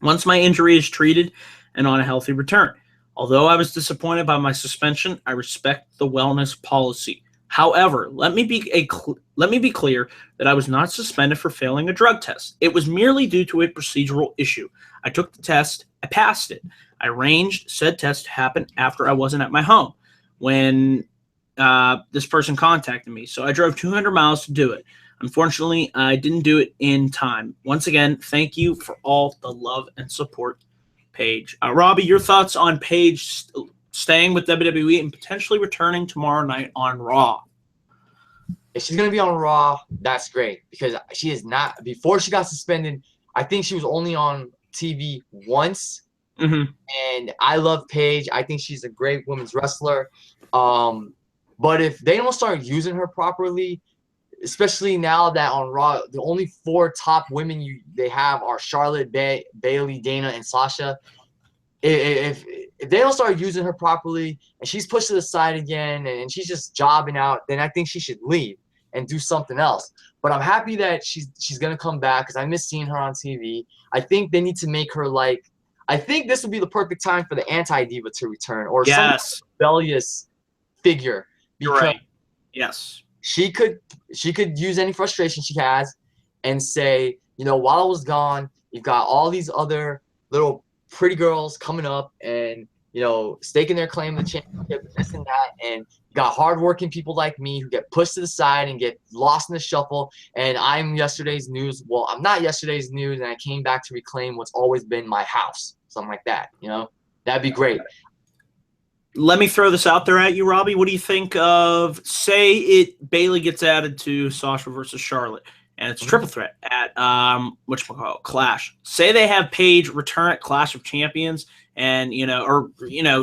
once my injury is treated and on a healthy return. Although I was disappointed by my suspension, I respect the wellness policy. However, let me be clear that I was not suspended for failing a drug test. It was merely due to a procedural issue. I took the test. I passed it. I arranged said test to happen after I wasn't at my home when this person contacted me. So I drove 200 miles to do it. Unfortunately, I didn't do it in time. Once again, thank you for all the love and support, Paige. Robbie, your thoughts on Paige staying with WWE and potentially returning tomorrow night on Raw? If she's going to be on Raw, that's great because she is not. Before she got suspended, I think she was only on TV once. Mm-hmm. And I love Paige. I think she's a great women's wrestler. But if they don't start using her properly, especially now that on Raw, the only 4 top women they have are Charlotte, Bayley, Dana, and Sasha. If they don't start using her properly and she's pushed to the side again and she's just jobbing out, then I think she should leave. and do something else. But I'm happy that she's gonna come back because I miss seeing her on TV. I think they need to make her like. I think this would be the perfect time for the anti-diva to return or some rebellious figure because right. Yes. she could use any frustration she has and say, while I was gone, you've got all these other little pretty girls coming up and staking their claim to the championship, this and that, and you got hardworking people like me who get pushed to the side and get lost in the shuffle, and I'm yesterday's news. Well, I'm not yesterday's news, and I came back to reclaim what's always been my house. Something like that, That'd be great. Let me throw this out there at you, Robbie. What do you think of, say Bayley gets added to Sasha versus Charlotte, and it's a triple threat at Clash. Say they have Paige return at Clash of Champions, and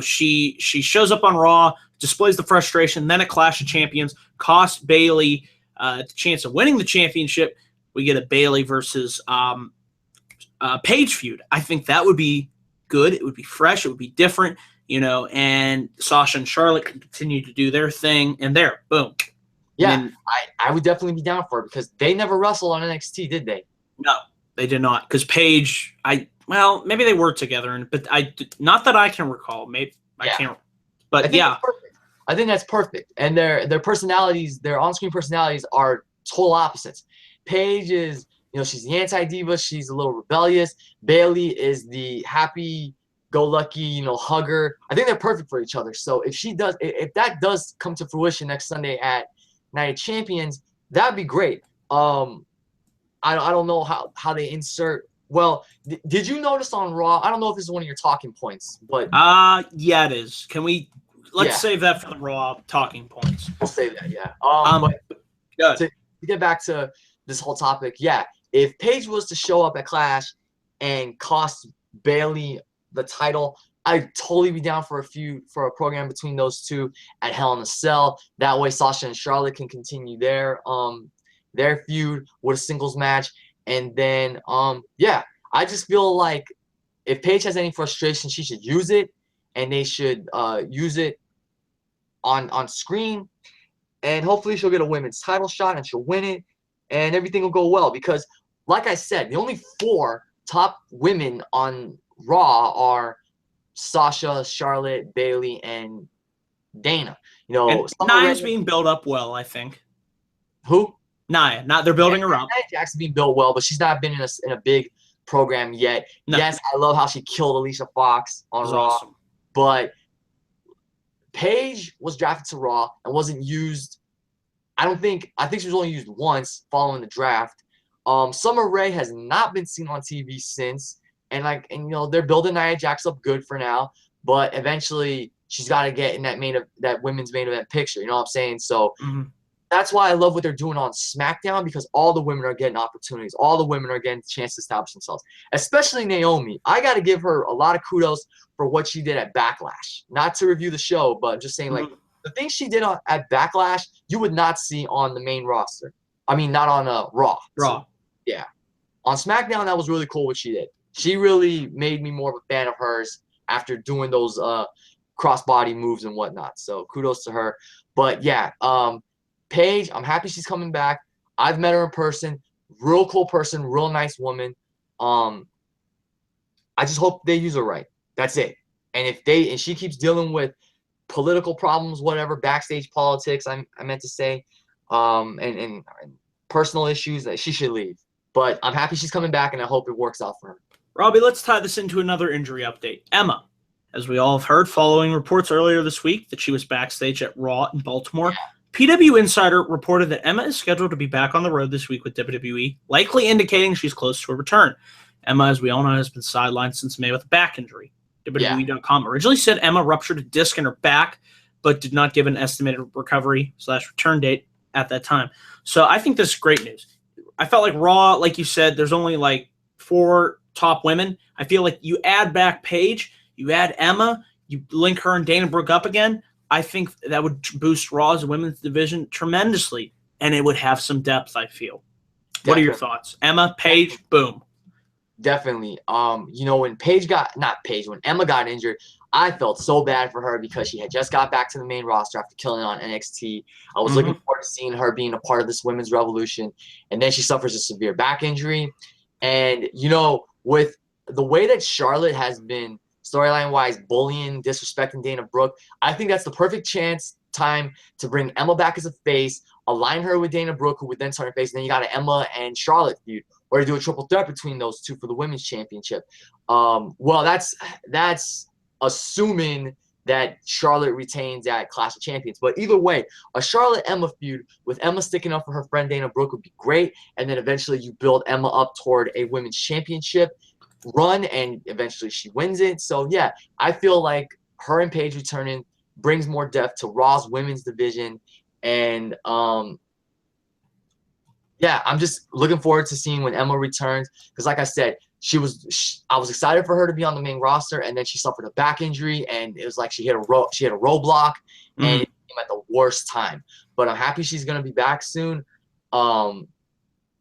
she shows up on Raw, displays the frustration, then at Clash of Champions, costs Bayley the chance of winning the championship. We get a Bayley versus Paige feud. I think that would be good. It would be fresh. It would be different. And Sasha and Charlotte can continue to do their thing, and boom. Yeah, I would definitely be down for it because they never wrestled on NXT, did they? No, they did not. Because Paige, maybe they were together, but not that I can recall. Maybe I can't. But I think that's perfect. And their personalities, their on-screen personalities, are total opposites. Paige is, she's the anti-diva. She's a little rebellious. Bayley is the happy-go-lucky, hugger. I think they're perfect for each other. So if that does come to fruition next Sunday at Night of Champions, that'd be great. I don't know how they insert. Well, did you notice on Raw? I don't know if this is one of your talking points, but yeah, it is. Let's save that for the Raw talking points. We'll save that. Yeah. But to get back to this whole topic, if Paige was to show up at Clash and cost Bayley the title, I'd totally be down for a program between those two at Hell in a Cell. That way, Sasha and Charlotte can continue their feud with a singles match, and then I just feel like if Paige has any frustration, she should use it, and they should use it on screen, and hopefully she'll get a women's title shot and she'll win it, and everything will go well. Because, like I said, the only 4 top women on Raw are Sasha, Charlotte, Bayley, and Dana. And Nia's being built up well, I think. Who? Nia. They're building her up. Nia Jax's being built well, but she's not been in a big program yet. No. Yes, I love how she killed Alicia Fox on Raw. Awesome. But Paige was drafted to Raw and wasn't used. I think she was only used once following the draft. Summer Rae has not been seen on TV since. And they're building Nia Jax up good for now, but eventually she's got to get in that women's main event picture. You know what I'm saying? So that's why I love what they're doing on SmackDown, because all the women are getting opportunities. All the women are getting a chance to establish themselves, especially Naomi. I got to give her a lot of kudos for what she did at Backlash. Not to review the show, but just saying the things she did at Backlash, you would not see on the main roster. I mean, not on Raw. Raw. So, on SmackDown, that was really cool what she did. She really made me more of a fan of hers after doing those crossbody moves and whatnot. So kudos to her. But Paige, I'm happy she's coming back. I've met her in person. Real cool person, real nice woman. I just hope they use her right. That's it. And if she keeps dealing with political problems, whatever, backstage politics, I meant to say, and personal issues, that she should leave. But I'm happy she's coming back, and I hope it works out for her. Robbie, let's tie this into another injury update. Emma, as we all have heard following reports earlier this week that she was backstage at Raw in Baltimore, PW Insider reported that Emma is scheduled to be back on the road this week with WWE, likely indicating she's close to a return. Emma, as we all know, has been sidelined since May with a back injury. WWE.com originally said Emma ruptured a disc in her back, but did not give an estimated recovery/return date at that time. So I think this is great news. I felt like Raw, like you said, there's only 4 top women. I feel like you add back Paige, you add Emma, you link her and Dana Brooke up again. I think that would boost Raw's women's division tremendously, and it would have some depth, I feel. Definitely. What are your thoughts? Emma, Paige, boom. Definitely. When Emma got injured, I felt so bad for her because she had just got back to the main roster after killing it on NXT. I was looking forward to seeing her being a part of this women's revolution. And then she suffers a severe back injury. And, you know, with the way that Charlotte has been storyline-wise bullying, disrespecting Dana Brooke, I think that's the perfect time to bring Emma back as a face, align her with Dana Brooke, who would then turn her face, and then you got an Emma and Charlotte feud, or to do a triple threat between those two for the women's championship. Well, that's assuming that Charlotte retains that Clash of Champions. But either way, a Charlotte-Emma feud with Emma sticking up for her friend Dana Brooke would be great, and then eventually you build Emma up toward a women's championship run, and eventually she wins it. So, yeah, I feel like her and Paige returning brings more depth to Raw's women's division, and yeah, I'm just looking forward to seeing when Emma returns, because like I said, I was excited for her to be on the main roster, and then she suffered a back injury, and it was like she hit a roadblock, and it came at the worst time. But I'm happy she's gonna be back soon. And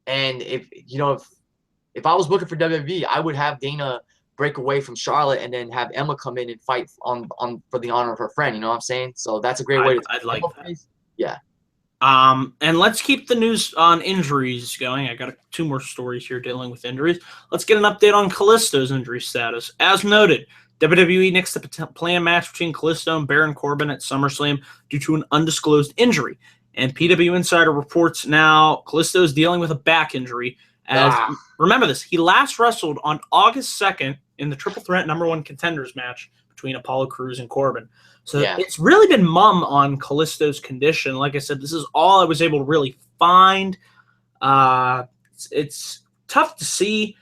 if I was looking for WWE, I would have Dana break away from Charlotte and then have Emma come in and fight on for the honor of her friend. You know what I'm saying? So that's a great way to. I'd like that. Yeah. And let's keep the news on injuries going. I got 2 more stories here dealing with injuries. Let's get an update on Kalisto's injury status. As noted, WWE nixed the planned match between Kalisto and Baron Corbin at SummerSlam due to an undisclosed injury. And PW Insider reports now Kalisto is dealing with a back injury. Remember this, he last wrestled on August 2nd in the Triple Threat #1 Contenders match between Apollo Crews and Corbin. So it's really been mum on Kalisto's condition. Like I said, this is all I was able to really find. It's tough to see,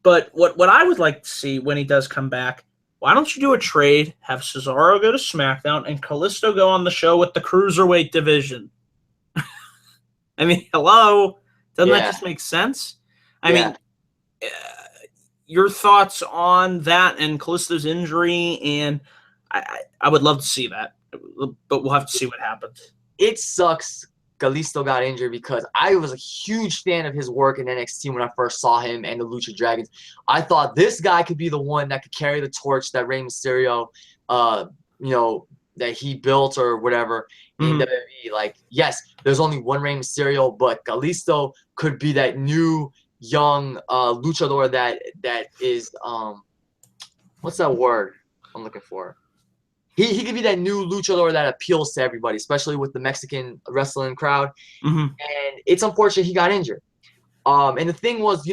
but what I would like to see when he does come back, why don't you do a trade, have Cesaro go to SmackDown, and Kalisto go on the show with the Cruiserweight division? I mean, hello? Doesn't that just make sense? I mean, your thoughts on that and Kalisto's injury, and I would love to see that, but we'll have to see what happens. It sucks Kalisto got injured because I was a huge fan of his work in NXT when I first saw him and the Lucha Dragons. I thought this guy could be the one that could carry the torch that Rey Mysterio, that he built or whatever in WWE. Like, yes, there's only one Rey Mysterio, but Kalisto could be that new young luchador that is what's that word I'm looking for? He could be that new luchador that appeals to everybody, especially with the Mexican wrestling crowd. And it's unfortunate he got injured. And the thing was,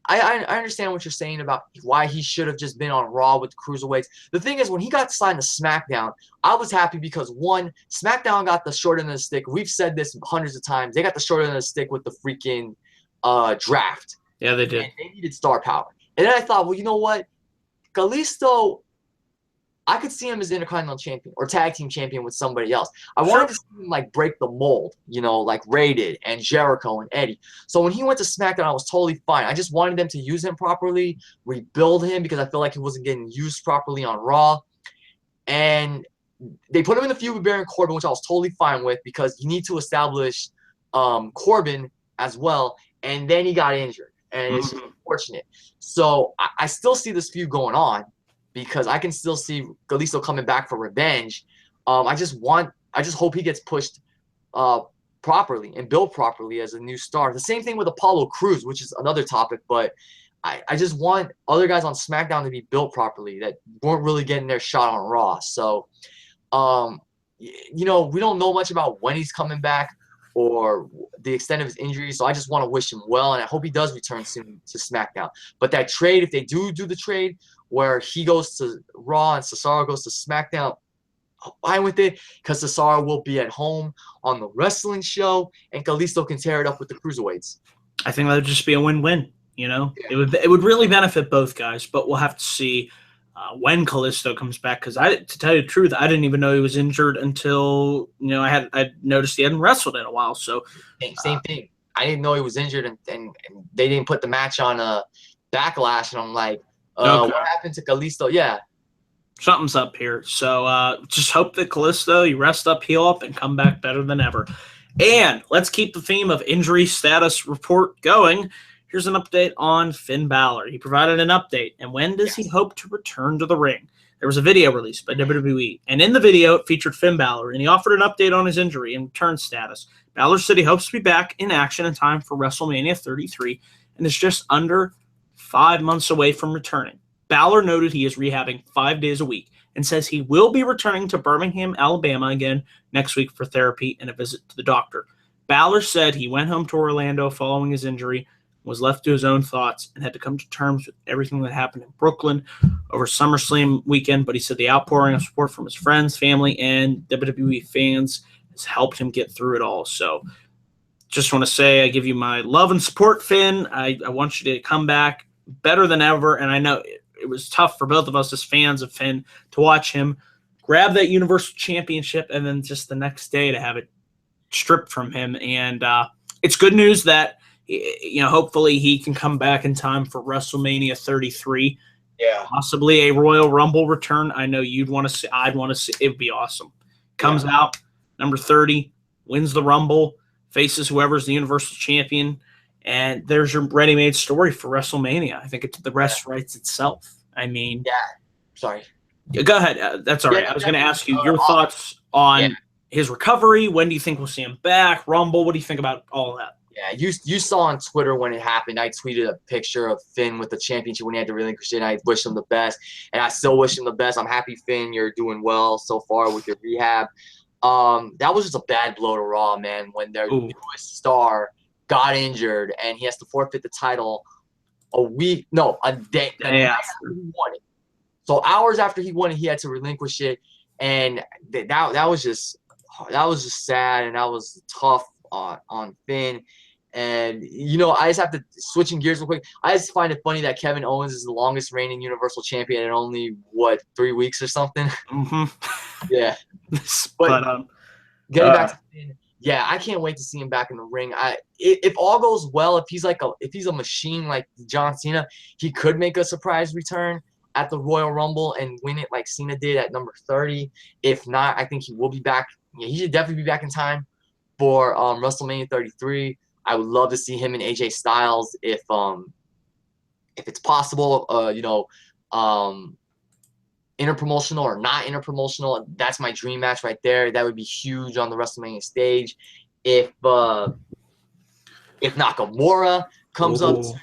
I understand what you're saying about why he should have just been on Raw with the Cruiserweights. The thing is, when he got signed to SmackDown, I was happy because, one, SmackDown got the short end of the stick. We've said this hundreds of times. They got the short end of the stick with the freaking draft. Yeah, they did. And they needed star power. And then I thought, well, you know what? Kalisto, I could see him as Intercontinental Champion or Tag Team Champion with somebody else. I wanted to see him, like, break the mold, like Rated and Jericho and Eddie. So when he went to SmackDown, I was totally fine. I just wanted them to use him properly, rebuild him, because I feel like he wasn't getting used properly on Raw. And they put him in the feud with Baron Corbin, which I was totally fine with, because you need to establish Corbin as well. And then he got injured, and it's unfortunate. So I still see this feud going on, because I can still see Kalisto coming back for revenge. I just hope he gets pushed properly and built properly as a new star. The same thing with Apollo Crews, which is another topic, but I just want other guys on SmackDown to be built properly that weren't really getting their shot on Raw. So, we don't know much about when he's coming back or the extent of his injury, so I just want to wish him well, and I hope he does return soon to SmackDown. But that trade, if they do the trade, where he goes to Raw and Cesaro goes to SmackDown, I'm fine with it, because Cesaro will be at home on the wrestling show, and Kalisto can tear it up with the Cruiserweights. I think that would just be a win-win, It would really benefit both guys, but we'll have to see when Kalisto comes back, because to tell you the truth, I didn't even know he was injured until I noticed he hadn't wrestled in a while. So same thing. I didn't know he was injured, and they didn't put the match on Backlash, and I'm like, what happened to Kalisto? Yeah, something's up here. So just hope that Kalisto, you rest up, heal up, and come back better than ever. And let's keep the theme of injury status report going. Here's an update on Finn Balor. He provided an update. And when does he hope to return to the ring? there was a video released by WWE, and in the video, it featured Finn Balor, and he offered an update on his injury and return status. Balor said he hopes to be back in action in time for WrestleMania 33, and is just under 5 months away from returning. Balor noted he is rehabbing 5 days a week, and says he will be returning to Birmingham, Alabama again next week for therapy and a visit to the doctor. Balor said he went home to Orlando following his injury, was left to his own thoughts, and had to come to terms with everything that happened in Brooklyn over SummerSlam weekend, but he said the outpouring of support from his friends, family, and WWE fans has helped him get through it all. So just want to say I give you my love and support, Finn. I want you to come back better than ever, and I know it was tough for both of us as fans of Finn to watch him grab that Universal Championship and then just the next day to have it stripped from him. And it's good news that, hopefully he can come back in time for WrestleMania 33. Yeah. Possibly a Royal Rumble return. I know you'd want to see. I'd want to see. It would be awesome. Comes out, number 30, wins the Rumble, faces whoever's the Universal Champion. And there's your ready-made story for WrestleMania. I think the rest writes itself. I mean, sorry. Go ahead. That's all right. I was going to ask you your thoughts on his recovery. When do you think we'll see him back? Rumble. What do you think about all of that? Yeah, you saw on Twitter when it happened. I tweeted a picture of Finn with the championship when he had to relinquish it. And I wish him the best, and I still wish him the best. I'm happy, Finn, you're doing well so far with your rehab. That was just a bad blow to Raw, man. When their newest star got injured and he has to forfeit the title a day after he won it. So hours after he won it, he had to relinquish it, and that was just sad, and that was tough on Finn. And I just have to switching gears real quick. I just find it funny that Kevin Owens is the longest reigning Universal Champion in only 3 weeks or something. Mm-hmm. Yeah, but getting back to Finn. Yeah, I can't wait to see him back in the ring. If all goes well, if he's a machine like John Cena, he could make a surprise return at the Royal Rumble and win it like Cena did at number 30. If not, I think he will be back. Yeah, he should definitely be back in time for WrestleMania 33. I would love to see him and AJ Styles if it's possible. Interpromotional or not interpromotional, that's my dream match right there. That would be huge on the WrestleMania stage. If Nakamura comes up to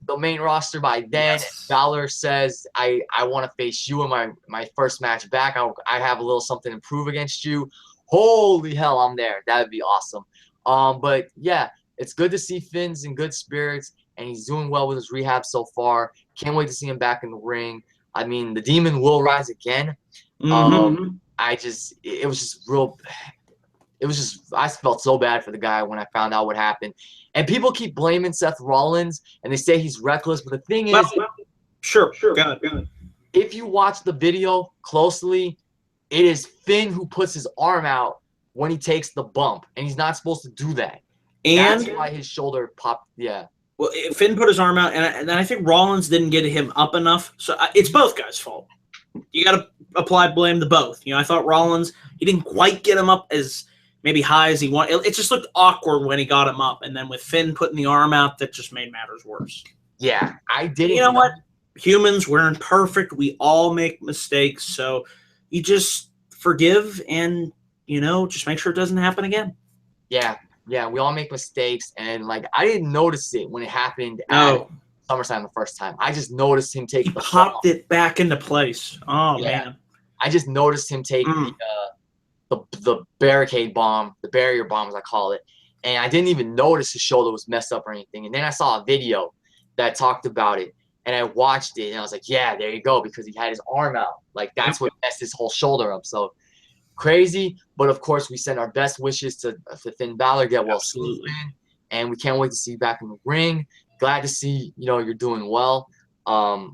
the main roster by then, Balor says, I want to face you in my first match back. I have a little something to prove against you. Holy hell, I'm there. That would be awesome. But yeah, it's good to see Finn's in good spirits, and he's doing well with his rehab so far. Can't wait to see him back in the ring. I mean, the demon will rise again. Mm-hmm. I felt so bad for the guy when I found out what happened. And people keep blaming Seth Rollins, and they say he's reckless. But the thing is, sure. Go ahead. If you watch the video closely, it is Finn who puts his arm out when he takes the bump, and he's not supposed to do that. And that's why his shoulder popped. Yeah. Well, Finn put his arm out, and I think Rollins didn't get him up enough. So it's both guys' fault. You got to apply blame to both. I thought Rollins, he didn't quite get him up as maybe high as he wanted. It just looked awkward when he got him up. And then with Finn putting the arm out, that just made matters worse. Yeah, I didn't. You know what? Humans, we're imperfect. We all make mistakes. So you just forgive and, just make sure it doesn't happen again. Yeah, we all make mistakes, and I didn't notice it when it happened at SummerSlam the first time. I just noticed him take the popped it back into place. Oh man. I just noticed him take the barricade bomb, the barrier bomb as I call it, and I didn't even notice his shoulder was messed up or anything. And then I saw a video that talked about it, and I watched it, and I was like, yeah, there you go, because he had his arm out. That's what messed his whole shoulder up. So crazy, but of course we send our best wishes to Finn Balor. Get well soon, and we can't wait to see you back in the ring. Glad to see you're doing well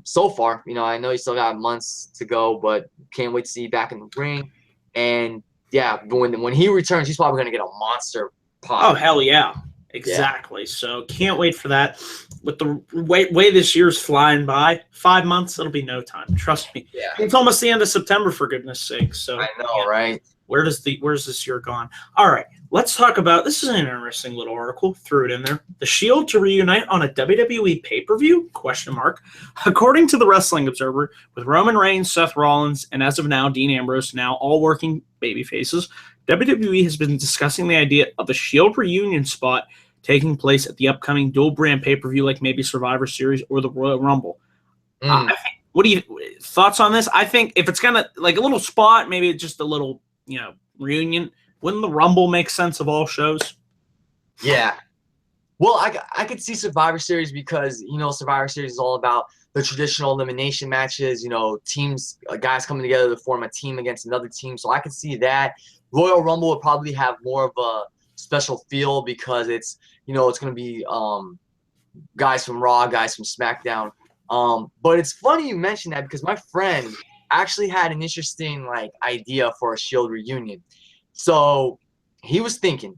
so far. I know you still got months to go, but can't wait to see you back in the ring. And yeah, when he returns, he's probably gonna get a monster pop. Oh hell yeah! Exactly. So can't wait for that. With the way this year's flying by, 5 months, it'll be no time. Trust me. Yeah, It's almost the end of September, for goodness sake. So I know, right? where's this year gone? All right, let's talk about this. Is an interesting little article. Threw it in there. The Shield to reunite on a WWE pay-per-view? Question mark. According to the Wrestling Observer, with Roman Reigns, Seth Rollins, and as of now Dean Ambrose now all working baby faces, WWE has been discussing the idea of a Shield reunion spot taking place at the upcoming dual brand pay-per-view, like maybe Survivor Series or the Royal Rumble. I think, what do you thoughts on this? I think if it's gonna like a little spot, maybe just a little reunion. Wouldn't the Rumble make sense of all shows? Yeah. Well, I could see Survivor Series because Survivor Series is all about the traditional elimination matches. Teams, guys coming together to form a team against another team. So I could see that. Royal Rumble would probably have more of a special feel because it's it's going to be guys from Raw, guys from SmackDown. But it's funny you mentioned that because my friend actually had an interesting idea for a Shield reunion. So he was thinking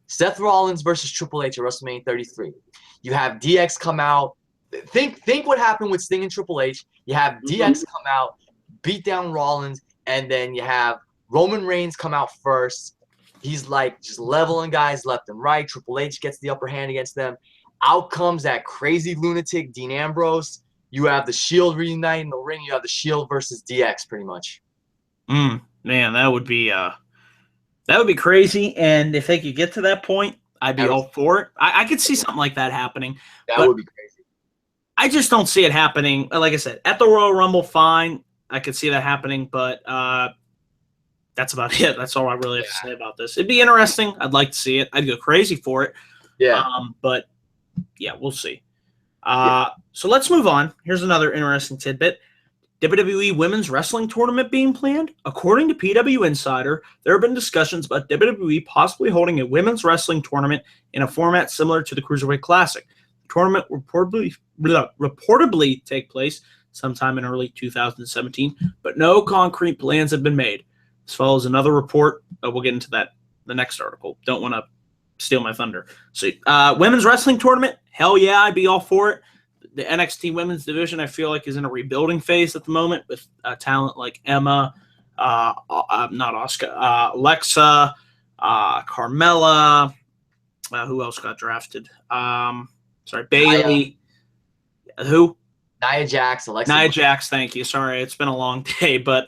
Seth Rollins versus Triple H at WrestleMania 33. You have DX come out. Think what happened with Sting and Triple H. You have DX come out, beat down Rollins, and then you have Roman Reigns come out first. He's just leveling guys left and right. Triple H gets the upper hand against them. Out comes that crazy lunatic Dean Ambrose. You have the Shield reunite in the ring. You have the Shield versus DX, pretty much. Man, that would be crazy. And if they could get to that point, I'd be all for it. I could see something like that happening. That would be crazy. I just don't see it happening. Like I said, at the Royal Rumble, fine. I could see that happening, but that's about it. That's all I really have to say about this. It'd be interesting. I'd like to see it. I'd go crazy for it. Yeah. But yeah, we'll see. So let's move on. Here's another interesting tidbit. WWE Women's Wrestling Tournament being planned? According to PW Insider, there have been discussions about WWE possibly holding a women's wrestling tournament in a format similar to the Cruiserweight Classic. The tournament reportedly take place sometime in early 2017, but no concrete plans have been made. This follows another report. We'll get into that in the next article. Don't want to steal my thunder. So, women's wrestling tournament? Hell yeah, I'd be all for it. The NXT women's division, I feel like, is in a rebuilding phase at the moment with talent like Emma, not Oscar, Alexa, Carmella. Who else got drafted? Bailey. Who? Nia Jax, Alexa. Nia Jax, thank you. Sorry, it's been a long day. But,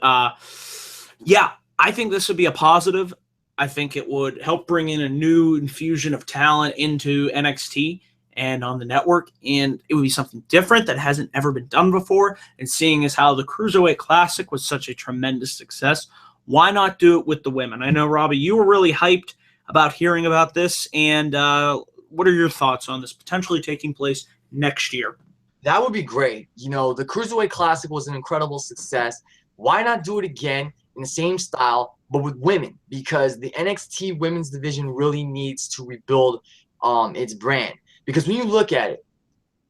yeah, I think this would be a positive. I think it would help bring in a new infusion of talent into NXT and on the network, and it would be something different that hasn't ever been done before. And seeing as how the Cruiserweight Classic was such a tremendous success, why not do it with the women? I know, Robbie, you were really hyped about hearing about this, and what are your thoughts on this potentially taking place next year? That would be great. The Cruiserweight Classic was an incredible success. Why not do it again in the same style, but with women? Because the NXT women's division really needs to rebuild its brand. Because when you look at it,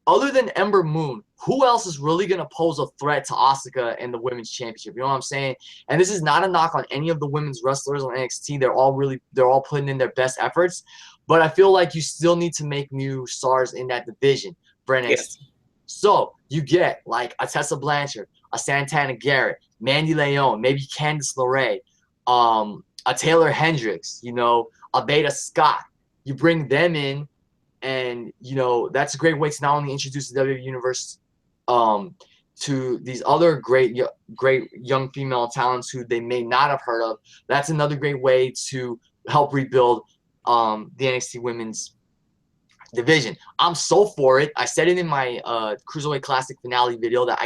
other than Ember Moon, who else is really going to pose a threat to Asuka in the women's championship? You know what I'm saying? And this is not a knock on any of the women's wrestlers on NXT. They're all putting in their best efforts. But I feel like you still need to make new stars in that division for NXT. Yes. So you get a Tessa Blanchard, a Santana Garrett, Mandy Leon, maybe Candice LeRae, a Taylor Hendricks, a Beta Scott. You bring them in. And, that's a great way to not only introduce the WWE Universe to these other great young female talents who they may not have heard of. That's another great way to help rebuild the NXT Women's division. I'm so for it. I said it in my Cruiserweight Classic finale video that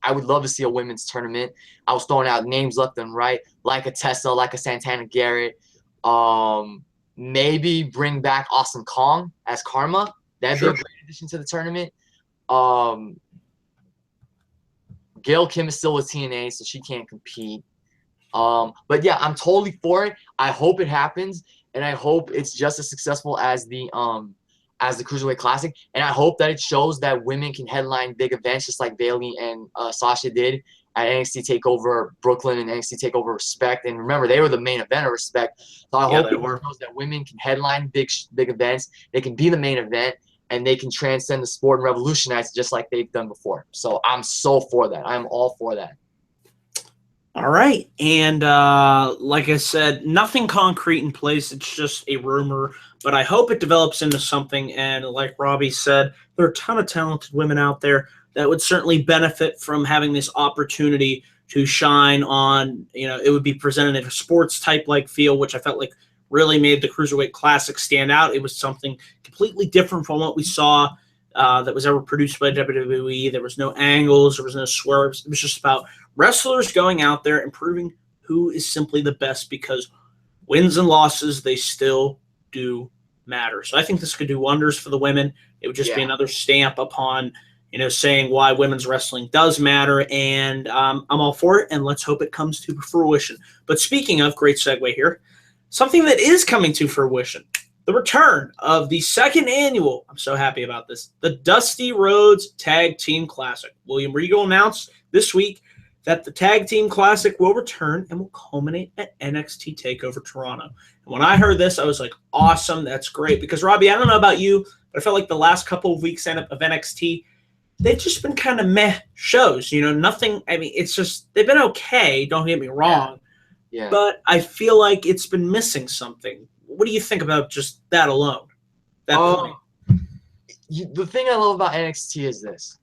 I would love to see a women's tournament. I was throwing out names left and right, like a Tessa, like a Santana Garrett. Maybe bring back Awesome Kong as Karma. That'd be a great addition to the tournament. Gail Kim is still with TNA, so she can't compete. But yeah, I'm totally for it. I hope it happens, and I hope it's just as successful as the Cruiserweight Classic. And I hope that it shows that women can headline big events just like Bayley and Sasha did, at NXT TakeOver Brooklyn and NXT TakeOver Respect. And remember, they were the main event of Respect. So I hope it shows that women can headline big events. They can be the main event, and they can transcend the sport and revolutionize it just like they've done before. So I'm so for that. I'm all for that. All right. And like I said, nothing concrete in place. It's just a rumor. But I hope it develops into something. And like Robbie said, there are a ton of talented women out there that would certainly benefit from having this opportunity to shine on, it would be presented in a sports type like feel, which I felt like really made the Cruiserweight Classic stand out. It was something completely different from what we saw that was ever produced by WWE. There was no angles. There was no swerves. It was just about wrestlers going out there and proving who is simply the best, because wins and losses, they still do matter. So I think this could do wonders for the women. It would just be another stamp upon saying why women's wrestling does matter, and I'm all for it, and let's hope it comes to fruition. But speaking of, great segue here, something that is coming to fruition, the return of the second annual, I'm so happy about this, the Dusty Rhodes Tag Team Classic. William Regal announced this week that the Tag Team Classic will return and will culminate at NXT TakeOver Toronto. And when I heard this, I was like, awesome, that's great. Because, Robbie, I don't know about you, but I felt like the last couple of weeks of NXT, they've just been kind of meh shows. Nothing, it's just, they've been okay, don't get me wrong. Yeah. But I feel like it's been missing something. What do you think about just that alone? That point? The thing I love about NXT is this.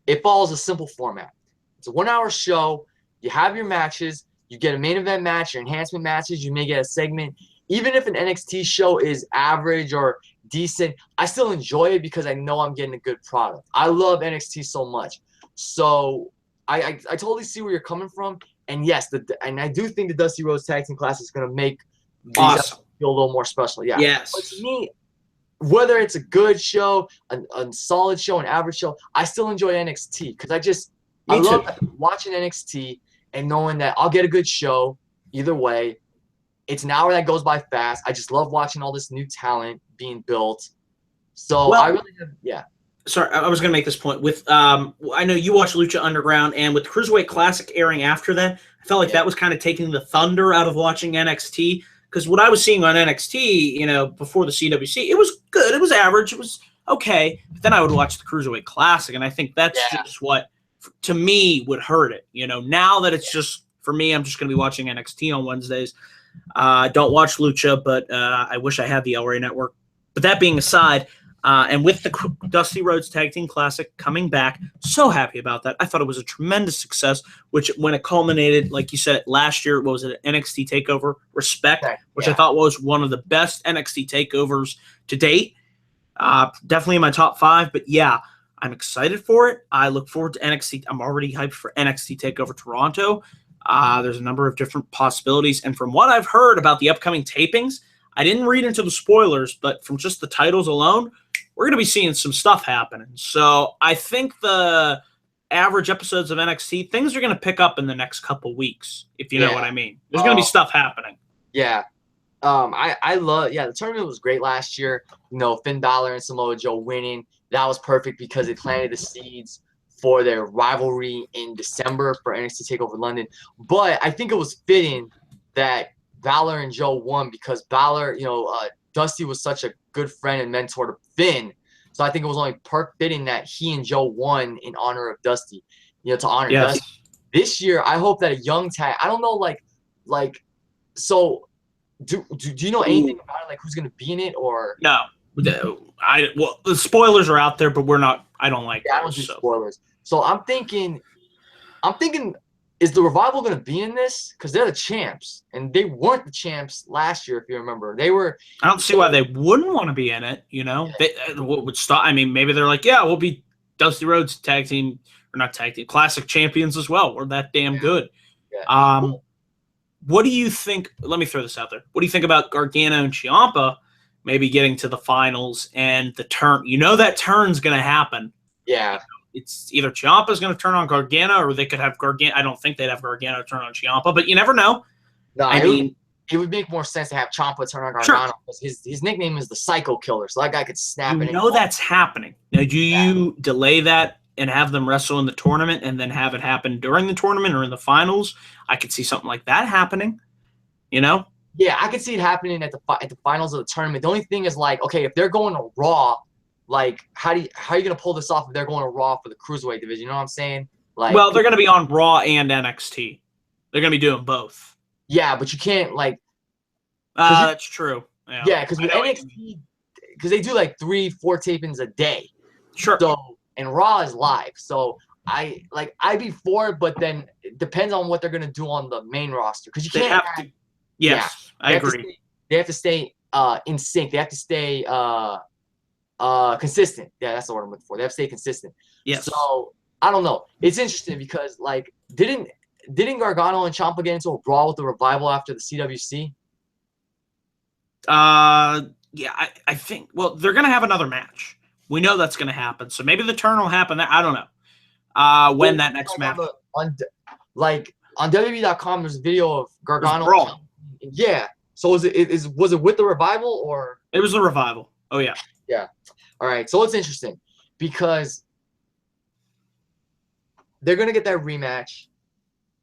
It follows a simple format. It's a 1-hour show. You have your matches. You get a main event match, your enhancement matches. You may get a segment. Even if an NXT show is average or decent, I still enjoy it because I know I'm getting a good product. I love NXT so much. So I totally see where you're coming from. And yes, and I do think the Dusty Rhodes Tag Team Classic is going to make these awesome. Feel a little more special. Yeah. Yes. But to me, whether it's a good show, a solid show, an average show, I still enjoy NXT because I love watching NXT and knowing that I'll get a good show either way. It's an hour that goes by fast. I just love watching all this new talent being built. So I really have, Sorry, I was going to make this point. With I know you watch Lucha Underground, and with Cruiserweight Classic airing after that, I felt like that was kind of taking the thunder out of watching NXT. Because what I was seeing on NXT, before the CWC, it was good. It was average. It was okay. But then I would watch the Cruiserweight Classic, and I think that's just what, to me, would hurt it. Now that it's just, for me, I'm just going to be watching NXT on Wednesdays. Don't watch Lucha, but I wish I had the El Rey Network. But that being aside, and with the Dusty Rhodes Tag Team Classic coming back, so happy about that. I thought it was a tremendous success, which when it culminated, like you said, last year, what was it, NXT TakeOver Respect, which I thought was one of the best NXT TakeOvers to date. Definitely in my top 5, but yeah, I'm excited for it. I look forward to NXT. I'm already hyped for NXT TakeOver Toronto. There's a number of different possibilities, and from what I've heard about the upcoming tapings, I didn't read into the spoilers, but from just the titles alone, we're going to be seeing some stuff happening. So I think the average episodes of NXT, things are going to pick up in the next couple weeks, if you know what I mean. There's going to be stuff happening. Yeah. I love, the tournament was great last year. Finn Balor and Samoa Joe winning. That was perfect because it planted the seeds for their rivalry in December for NXT TakeOver London. But I think it was fitting that Balor and Joe won because Balor, Dusty was such a good friend and mentor to Finn. So I think it was only fitting that he and Joe won in honor of Dusty, to honor Dusty. This year, I hope that a young tag, I don't know, so do you know anything about it? Like who's going to be in it or? No. Well, the spoilers are out there, but I don't like those. I don't do spoilers. So I'm thinking, is the Revival going to be in this? Because they're the champs, and they weren't the champs last year, if you remember. They were. I don't see why they wouldn't want to be in it. They would stop. I mean, maybe they're like, we'll be Dusty Rhodes tag team or not tag team, classic champions as well. We're that damn good. Yeah. What do you think? Let me throw this out there. What do you think about Gargano and Ciampa maybe getting to the finals and the turn? That turn's going to happen. Yeah. It's either Ciampa's going to turn on Gargano, or they could have Gargano. I don't think they'd have Gargano turn on Ciampa, but you never know. No, it would make more sense to have Ciampa turn on Gargano because his nickname is the Psycho Killer, so that guy could snap. That's happening. Now, do you delay that and have them wrestle in the tournament and then have it happen during the tournament or in the finals. I could see something like that happening, you know? Yeah, I could see it happening at the finals of the tournament. The only thing is, like, okay, if they're going to Raw, like, how are you gonna pull this off if they're going to Raw for the cruiserweight division? You know what I'm saying? Like, Well, they're going to be on Raw and NXT. They're going to be doing both. yeah, but you can't, like, that's true. Yeah, because with NXT, because they do like 3-4 tapings a day. Sure. So, and Raw is live. So I'd be for it, but then it depends on what they're gonna do on the main roster. Because you can't have to. Yes, I agree. They have to stay in sync. They have to stay consistent. Yeah, that's the word I'm looking for. They have to stay consistent. Yes. So I don't know. It's interesting because, like, didn't Gargano and Ciampa get into a brawl with the Revival after the CWC? Yeah, I think, well, they're going to have another match. We know that's going to happen. So maybe the turn will happen. I don't know when that next match. On WWE.com, there's a video of Gargano. Yeah. So was it with the Revival or? It was the Revival. Oh, yeah. Yeah. All right. So it's interesting because they're going to get that rematch.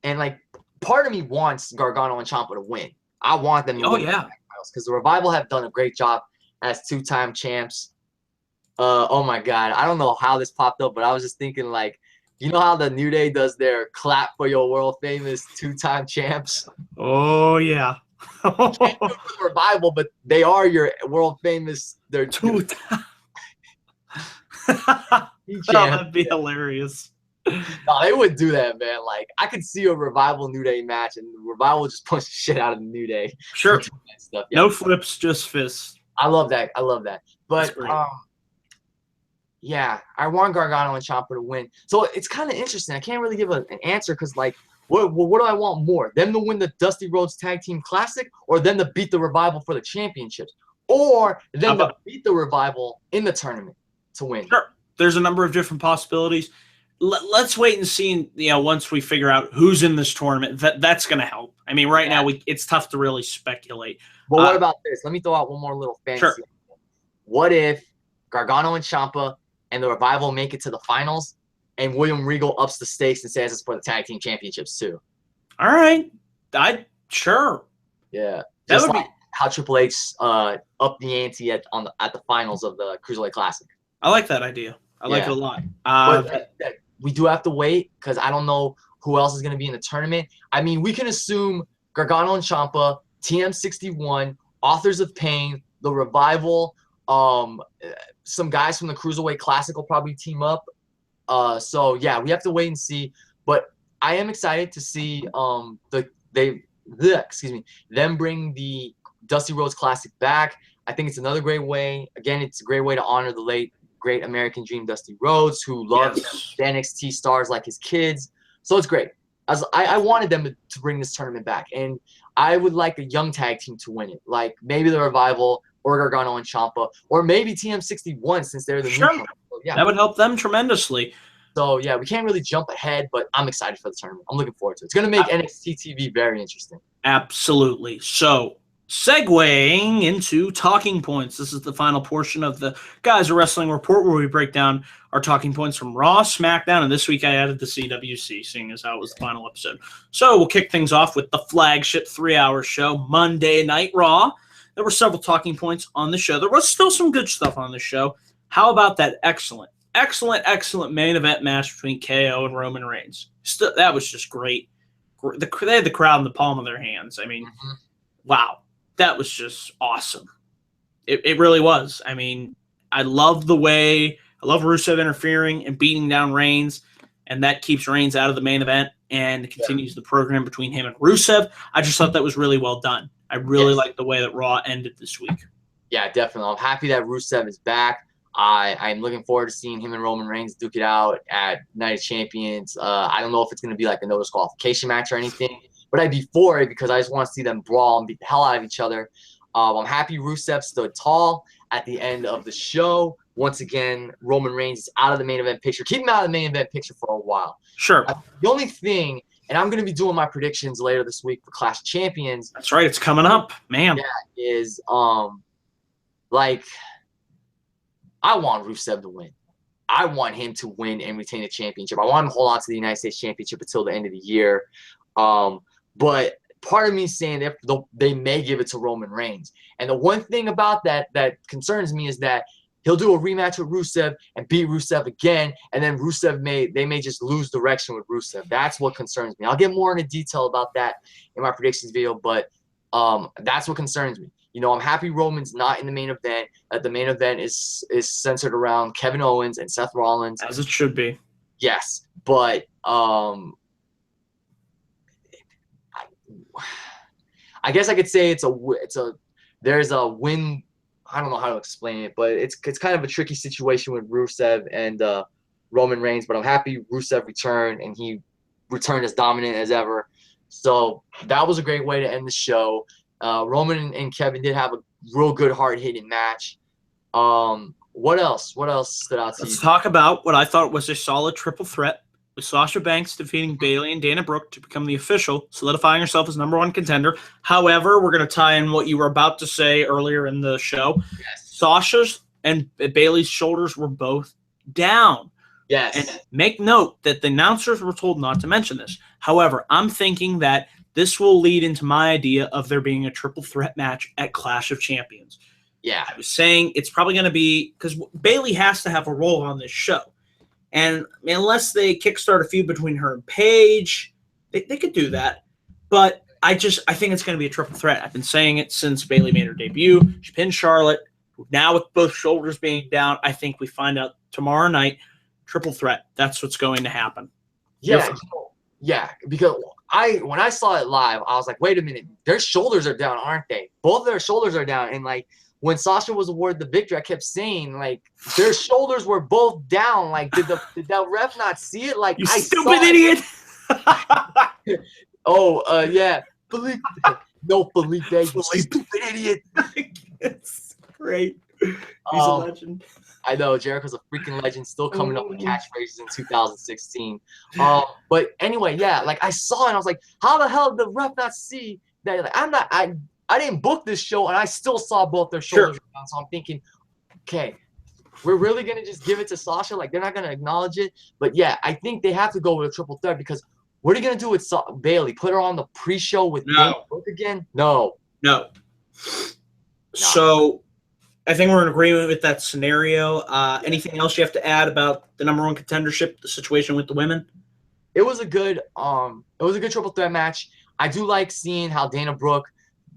And, like, part of me wants Gargano and Ciampa to win. I want them to win. Oh, yeah. Because the Revival have done a great job as 2-time champs. Oh my God, I don't know how this popped up, but I was just thinking, like, you know how the New Day does their clap for your world famous 2-time champs? Oh yeah. Can't do it with the Revival, but they are your world famous. They're 2-time. That'd be hilarious. No, they would do that, man. Like, I could see a Revival New Day match, and the Revival would just punch the shit out of the New Day. Sure. Stuff. Yeah. No flips, just fists. I love that. But yeah, I want Gargano and Ciampa to win. So it's kind of interesting. I can't really give an answer because, like, what do I want more? Them to win the Dusty Rhodes Tag Team Classic, or them to beat the Revival for the championships, or them to beat the Revival in the tournament to win? Sure. There's a number of different possibilities. Let's wait and see. Once we figure out who's in this tournament, that's going to help. I mean, right now it's tough to really speculate. But what about this? Let me throw out one more little fantasy. Sure. What if Gargano and Ciampa and the Revival make it to the finals, and William Regal ups the stakes and says it's for the tag team championships too? All right, sure. Yeah, just like how Triple H upped the ante at the finals of the Cruiserweight Classic. I like that idea. I like it a lot. But we do have to wait because I don't know who else is going to be in the tournament. I mean, we can assume Gargano and Ciampa, TM61, Authors of Pain, the Revival, some guys from the Cruiserweight Classic will probably team up. So yeah, we have to wait and see. But I am excited to see them bring the Dusty Rhodes Classic back. I think it's another great way. Again, it's a great way to honor the late great American Dream Dusty Rhodes, who loved the NXT stars like his kids. So it's great. I wanted them to bring this tournament back, and I would like a young tag team to win it, like maybe the Revival or Gargano and Ciampa, or maybe TM61 since they're the new one. So, yeah, that would help them tremendously. So yeah, we can't really jump ahead, but I'm excited for the tournament. I'm looking forward to it. It's going to make NXT TV very interesting. Absolutely. So, segueing into talking points. This is the final portion of the Guys Wrestling Report where we break down our talking points from Raw, SmackDown, and this week I added the CWC, seeing as how it was the final episode. So we'll kick things off with the flagship 3-hour show, Monday Night Raw. There were several talking points on the show. There was still some good stuff on the show. How about that excellent main event match between KO and Roman Reigns? That was just great. They had the crowd in the palm of their hands. I mean, wow. That was just awesome. It really was. I mean, I love Rusev interfering and beating down Reigns, and that keeps Reigns out of the main event and continues the program between him and Rusev. I just thought that was really well done. I really like the way that Raw ended this week. Yeah, definitely. I'm happy that Rusev is back. I'm looking forward to seeing him and Roman Reigns duke it out at Night of Champions. I don't know if it's going to be like a no disqualification match or anything, but I'd be for it because I just want to see them brawl and beat the hell out of each other. I'm happy Rusev stood tall at the end of the show. Once again, Roman Reigns is out of the main event picture. Keep him out of the main event picture for a while. Sure. The only thing, and I'm going to be doing my predictions later this week for Clash of Champions. That's right. It's coming up, man. Yeah, is like I want Rusev to win. I want him to win and retain the championship. I want him to hold on to the United States Championship until the end of the year. But part of me is saying they may give it to Roman Reigns. And the one thing about that concerns me is that he'll do a rematch with Rusev and beat Rusev again, and then they may just lose direction with Rusev. That's what concerns me. I'll get more into detail about that in my predictions video, but that's what concerns me. You know, I'm happy Roman's not in the main event. That the main event is centered around Kevin Owens and Seth Rollins, as it should be. Yes, but I guess I could say there's a win. I don't know how to explain it, but it's kind of a tricky situation with Rusev and Roman Reigns. But I'm happy Rusev returned, and he returned as dominant as ever. So that was a great way to end the show. Roman and Kevin did have a real good, hard-hitting match. What else stood out to you? Let's talk about what I thought was a solid triple threat, with Sasha Banks defeating Bayley and Dana Brooke to become the official, solidifying herself as #1 contender. However, we're going to tie in what you were about to say earlier in the show. Yes. Sasha's and Bayley's shoulders were both down. Yes. And make note that the announcers were told not to mention this. However, I'm thinking that this will lead into my idea of there being a triple threat match at Clash of Champions. Yeah. I was saying it's probably going to be – because Bayley has to have a role on this show. And unless they kickstart a feud between her and Paige, they could do that. But I think it's going to be a triple threat. I've been saying it since Bayley made her debut. She pinned Charlotte. Now with both shoulders being down, I think we find out tomorrow night, triple threat. That's what's going to happen. Yeah. Because when I saw it live, I was like, wait a minute. Their shoulders are down, aren't they? Both of their shoulders are down. And, like, when Sasha was awarded the victory, I kept saying, like, their shoulders were both down. Like, did that ref not see it? Like, you stupid idiot. Yeah. Felipe, you stupid idiot. It's great. He's a legend. I know, Jericho's a freaking legend, still coming up with catchphrases in 2016. But anyway, yeah, like, I saw it, and I was like, how the hell did the ref not see that? Like, I didn't book this show, and I still saw both their shoulders down. So I'm thinking, okay, we're really going to just give it to Sasha? Like, they're not going to acknowledge it? But, yeah, I think they have to go with a triple threat because what are you going to do with Bayley? Put her on the pre-show with Dana Brooke again? No. So I think we're in agreement with that scenario. Anything else you have to add about the #1 contendership, the situation with the women? It was a good triple threat match. I do like seeing how Dana Brooke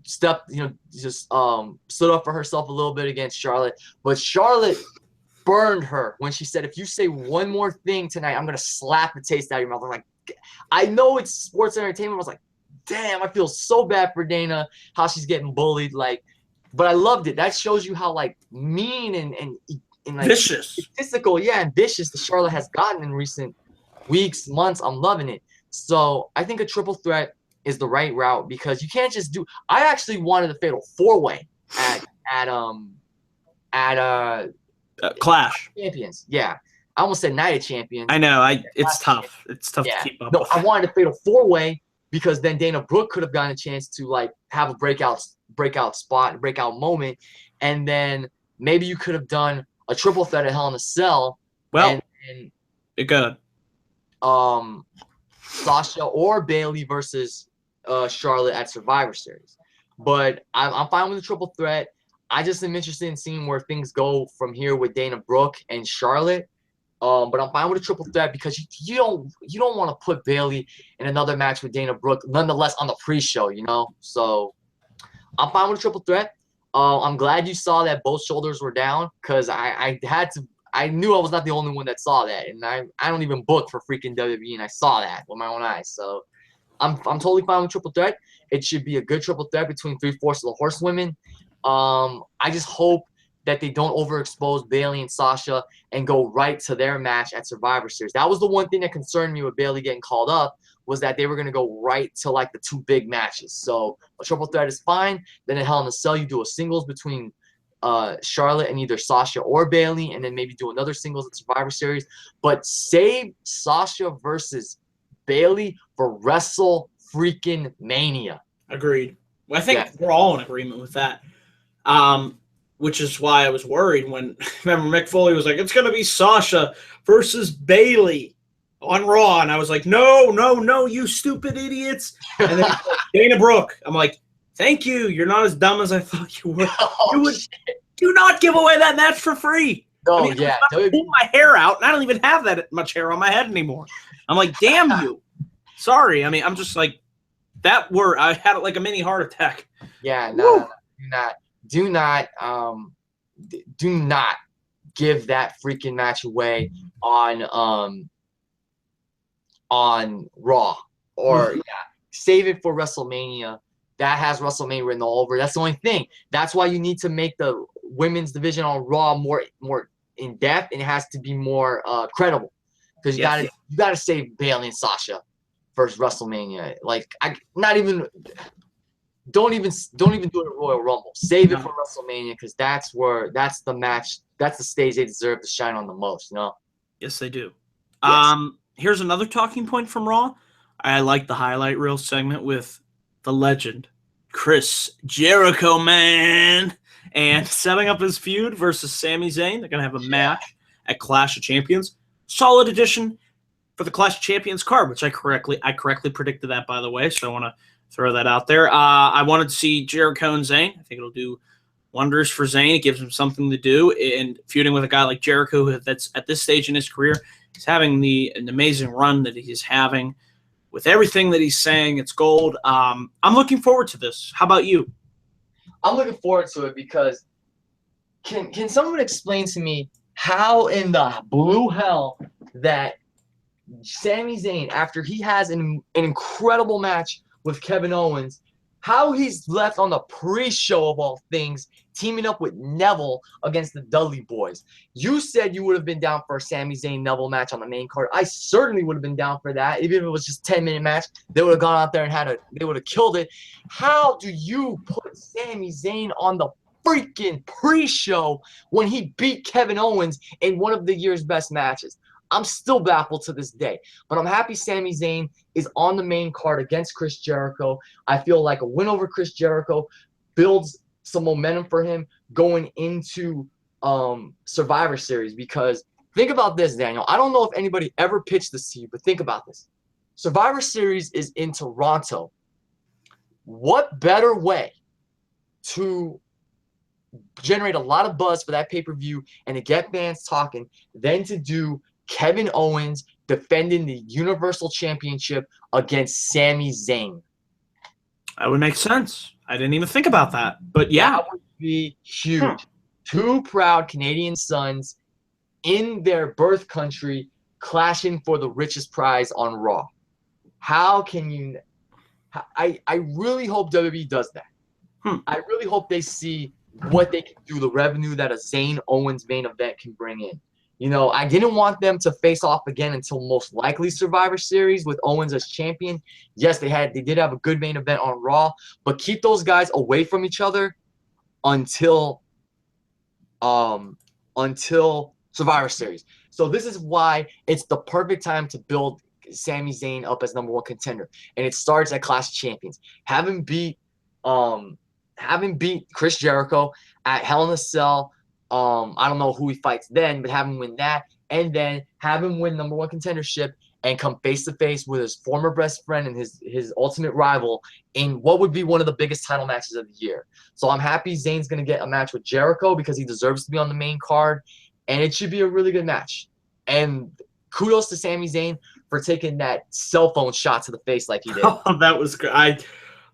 stood up for herself a little bit against Charlotte. But Charlotte burned her when she said, if you say one more thing tonight, I'm going to slap the taste out of your mouth. I'm like, I know it's sports entertainment. I was like, damn, I feel so bad for Dana, how she's getting bullied. Like, but I loved it. That shows you how, like, mean and like vicious, statistical, and vicious the Charlotte has gotten in recent weeks, months. I'm loving it. So I think a triple threat is the right route because you can't just do. I actually wanted a fatal 4-way at Clash Champions. Yeah, I almost said Night of Champions. I know. It's tough. It's tough to keep up. No, I wanted a fatal 4-way because then Dana Brooke could have gotten a chance to, like, have a breakout spot, breakout moment, and then maybe you could have done a triple threat at Hell in a Cell. Well, it could. Sasha or Bayley versus Charlotte at Survivor Series. But I'm fine with the triple threat. I just am interested in seeing where things go from here with Dana Brooke and Charlotte. But I'm fine with a triple threat because you don't want to put Bayley in another match with Dana Brooke, nonetheless on the pre-show, you know. So I'm fine with a triple threat. I'm glad you saw that both shoulders were down because I knew I was not the only one that saw that, and I don't even book for freaking WWE, and I saw that with my own eyes. So I'm totally fine with triple threat. It should be a good triple threat between 3/4 of the Horsewomen. I just hope that they don't overexpose Bayley and Sasha and go right to their match at Survivor Series. That was the one thing that concerned me with Bayley getting called up, was that they were going to go right to, like, the two big matches. So a triple threat is fine. Then at Hell in a Cell, you do a singles between Charlotte and either Sasha or Bayley, and then maybe do another singles at Survivor Series. But save Sasha versus Bayley for Wrestle freaking Mania. Agreed. Well, I think we're all in agreement with that. which is why I was worried when, remember, Mick Foley was like, it's going to be Sasha versus Bayley on Raw. And I was like, no, you stupid idiots. And then Dana Brooke. I'm like, thank you. You're not as dumb as I thought you were. Do not give away that match for free. Oh, I mean, I pull my hair out, and I don't even have that much hair on my head anymore. I'm like, damn you. Sorry. I mean, I'm just like, I had like a mini heart attack. Yeah, no, do not give that freaking match away on Raw, or save it for WrestleMania. That has WrestleMania written all over. That's the only thing. That's why you need to make the women's division on Raw more in depth, and it has to be more credible, because you gotta save Bayley and Sasha versus WrestleMania. Like, don't even do it at Royal Rumble. Save it for WrestleMania, because that's the match. That's the stage they deserve to shine on the most. You know. Yes, they do. Yes. Here's another talking point from Raw. I like the highlight reel segment with the legend, Chris Jericho, man, and setting up his feud versus Sami Zayn. They're going to have a match at Clash of Champions. Solid addition for the Clash of Champions card, which I correctly predicted that, by the way, so I want to throw that out there. I wanted to see Jericho and Zayn. I think it'll do wonders for Zayn. It gives him something to do, and feuding with a guy like Jericho that's at this stage in his career, he's having an amazing run that he's having. With everything that he's saying, it's gold. I'm looking forward to this. How about you? I'm looking forward to it because can someone explain to me how in the blue hell that Sami Zayn, after he has an incredible match with Kevin Owens, how he's left on the pre-show of all things, teaming up with Neville against the Dudley Boys. You said you would have been down for a Sami Zayn Neville match on the main card. I certainly would have been down for that. Even if it was just a 10-minute match, they would have gone out there and they would have killed it. How do you put Sami Zayn on the freaking pre-show when he beat Kevin Owens in one of the year's best matches? I'm still baffled to this day, but I'm happy Sami Zayn is on the main card against Chris Jericho. I feel like a win over Chris Jericho builds some momentum for him going into Survivor Series, because think about this, Daniel. I don't know if anybody ever pitched this to you, but think about this. Survivor Series is in Toronto. What better way to generate a lot of buzz for that pay-per-view and to get fans talking than to do Kevin Owens defending the Universal Championship against Sami Zayn? That would make sense. I didn't even think about that. But yeah. That would be huge. Two proud Canadian sons in their birth country clashing for the richest prize on Raw. How can you... I really hope WWE does that. I really hope they see what they can do, the revenue that a Zayn Owens main event can bring in. You know, I didn't want them to face off again until most likely Survivor Series with Owens as champion. Yes, they did have a good main event on Raw, but keep those guys away from each other until Survivor Series. So this is why it's the perfect time to build Sami Zayn up as #1 contender, and it starts at Clash of Champions. Have him beat Chris Jericho at Hell in a Cell. I don't know who he fights then, but have him win that, and then have him win #1 contendership and come face to face with his former best friend and his ultimate rival in what would be one of the biggest title matches of the year. So I'm happy Zayn's going to get a match with Jericho because he deserves to be on the main card, and it should be a really good match. And kudos to Sami Zayn for taking that cell phone shot to the face like he did. Oh, that was good.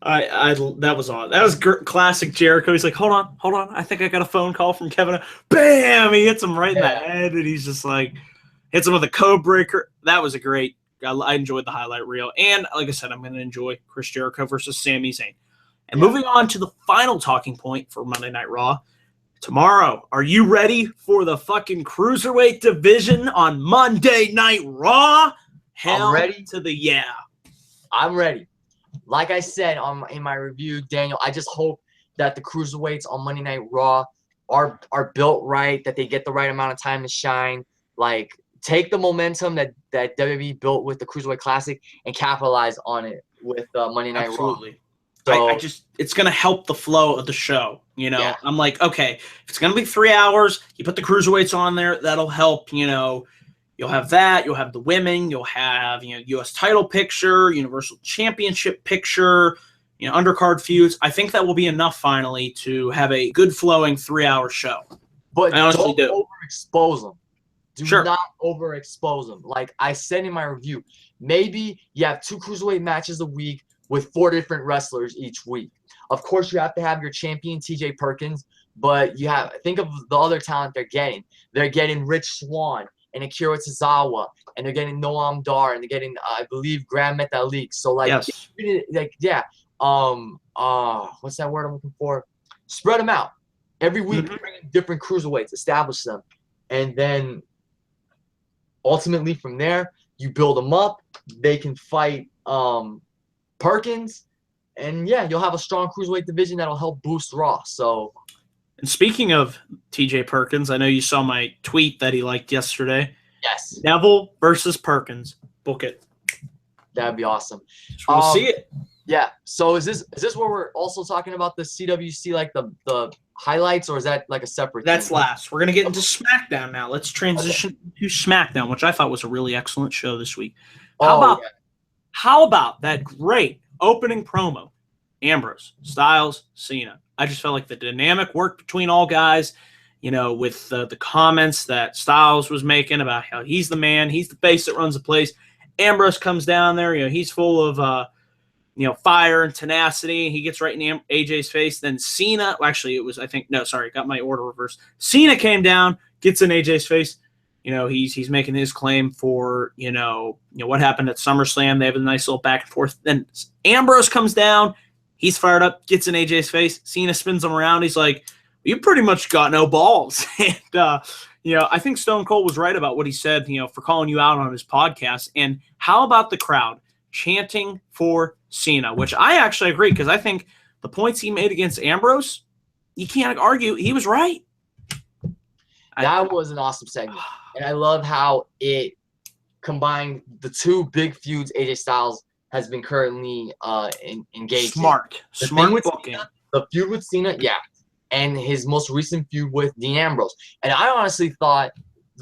That was on. That was classic Jericho. He's like, hold on. I think I got a phone call from Kevin. Bam! He hits him right in the head, and he's just like, hits him with a code breaker. That was a great. I enjoyed the highlight reel, and like I said, I'm going to enjoy Chris Jericho versus Sami Zayn. And moving on to the final talking point for Monday Night Raw tomorrow. Are you ready for the fucking cruiserweight division on Monday Night Raw? Hell, I'm ready to the yeah. I'm ready. Like I said in my review, Daniel, I just hope that the cruiserweights on Monday Night Raw are built right, that they get the right amount of time to shine. Like, take the momentum that WWE built with the Cruiserweight Classic and capitalize on it with Monday Night Absolutely. Raw. So it's going to help the flow of the show. You know, yeah. I'm like, okay, if it's going to be 3 hours, you put the cruiserweights on there, that'll help. You know, you'll have that, you'll have the women, you'll have, you know, U.S. title picture, Universal Championship picture, you know, undercard feuds. I think that will be enough finally to have a good flowing 3-hour show. But I honestly don't do. overexpose them. Do Sure. not overexpose them. Like I said in my review, maybe you have 2 cruiserweight matches a week with 4 different wrestlers each week. Of course, you have to have your champion, TJ Perkins, but you have think of the other talent they're getting. They're getting Rich Swann and Akira Tozawa, and they're getting Noam Dar, and they're getting, I believe, Grand Metalik. So, like, Yes. what's that word I'm looking for? Spread them out. Every week, bring in different cruiserweights, establish them, and then ultimately from there, you build them up. They can fight Perkins, and yeah, you'll have a strong cruiserweight division that'll help boost Raw. So, and speaking of TJ Perkins, I know you saw my tweet that he liked yesterday. yes, Neville versus Perkins. Book it. that'd be awesome. We'll see it. Yeah. So is this where we're also talking about the CWC, like the highlights, or is that like a separate That's thing? last. We're gonna get into SmackDown now. Let's transition to SmackDown, which I thought was a really excellent show this week. How about that great opening promo? Ambrose, Styles, Cena. I just felt like the dynamic worked between all guys, you know, with the comments that Styles was making about how he's the man, he's the face that runs the place. Ambrose comes down there, you know, he's full of you know, fire and tenacity. He gets right in AJ's face. Then Cena, actually, it was, I think, no, sorry, got my order reversed. Cena came down, gets in AJ's face. You know, he's making his claim for, you know what happened at SummerSlam. They have a nice little back and forth. Then Ambrose comes down. He's fired up, gets in AJ's face. Cena spins him around. He's like, you pretty much got no balls. And, you know, I think Stone Cold was right about what he said, you know, for calling you out on his podcast. And how about the crowd chanting for Cena, which I actually agree, because I think the points he made against Ambrose, you can't argue. He was right. That was an awesome segment. And I love how it combined the 2 big feuds AJ Styles has been currently engaged Smart with booking. Cena, the feud with Cena, yeah, and his most recent feud with Dean Ambrose. And I honestly thought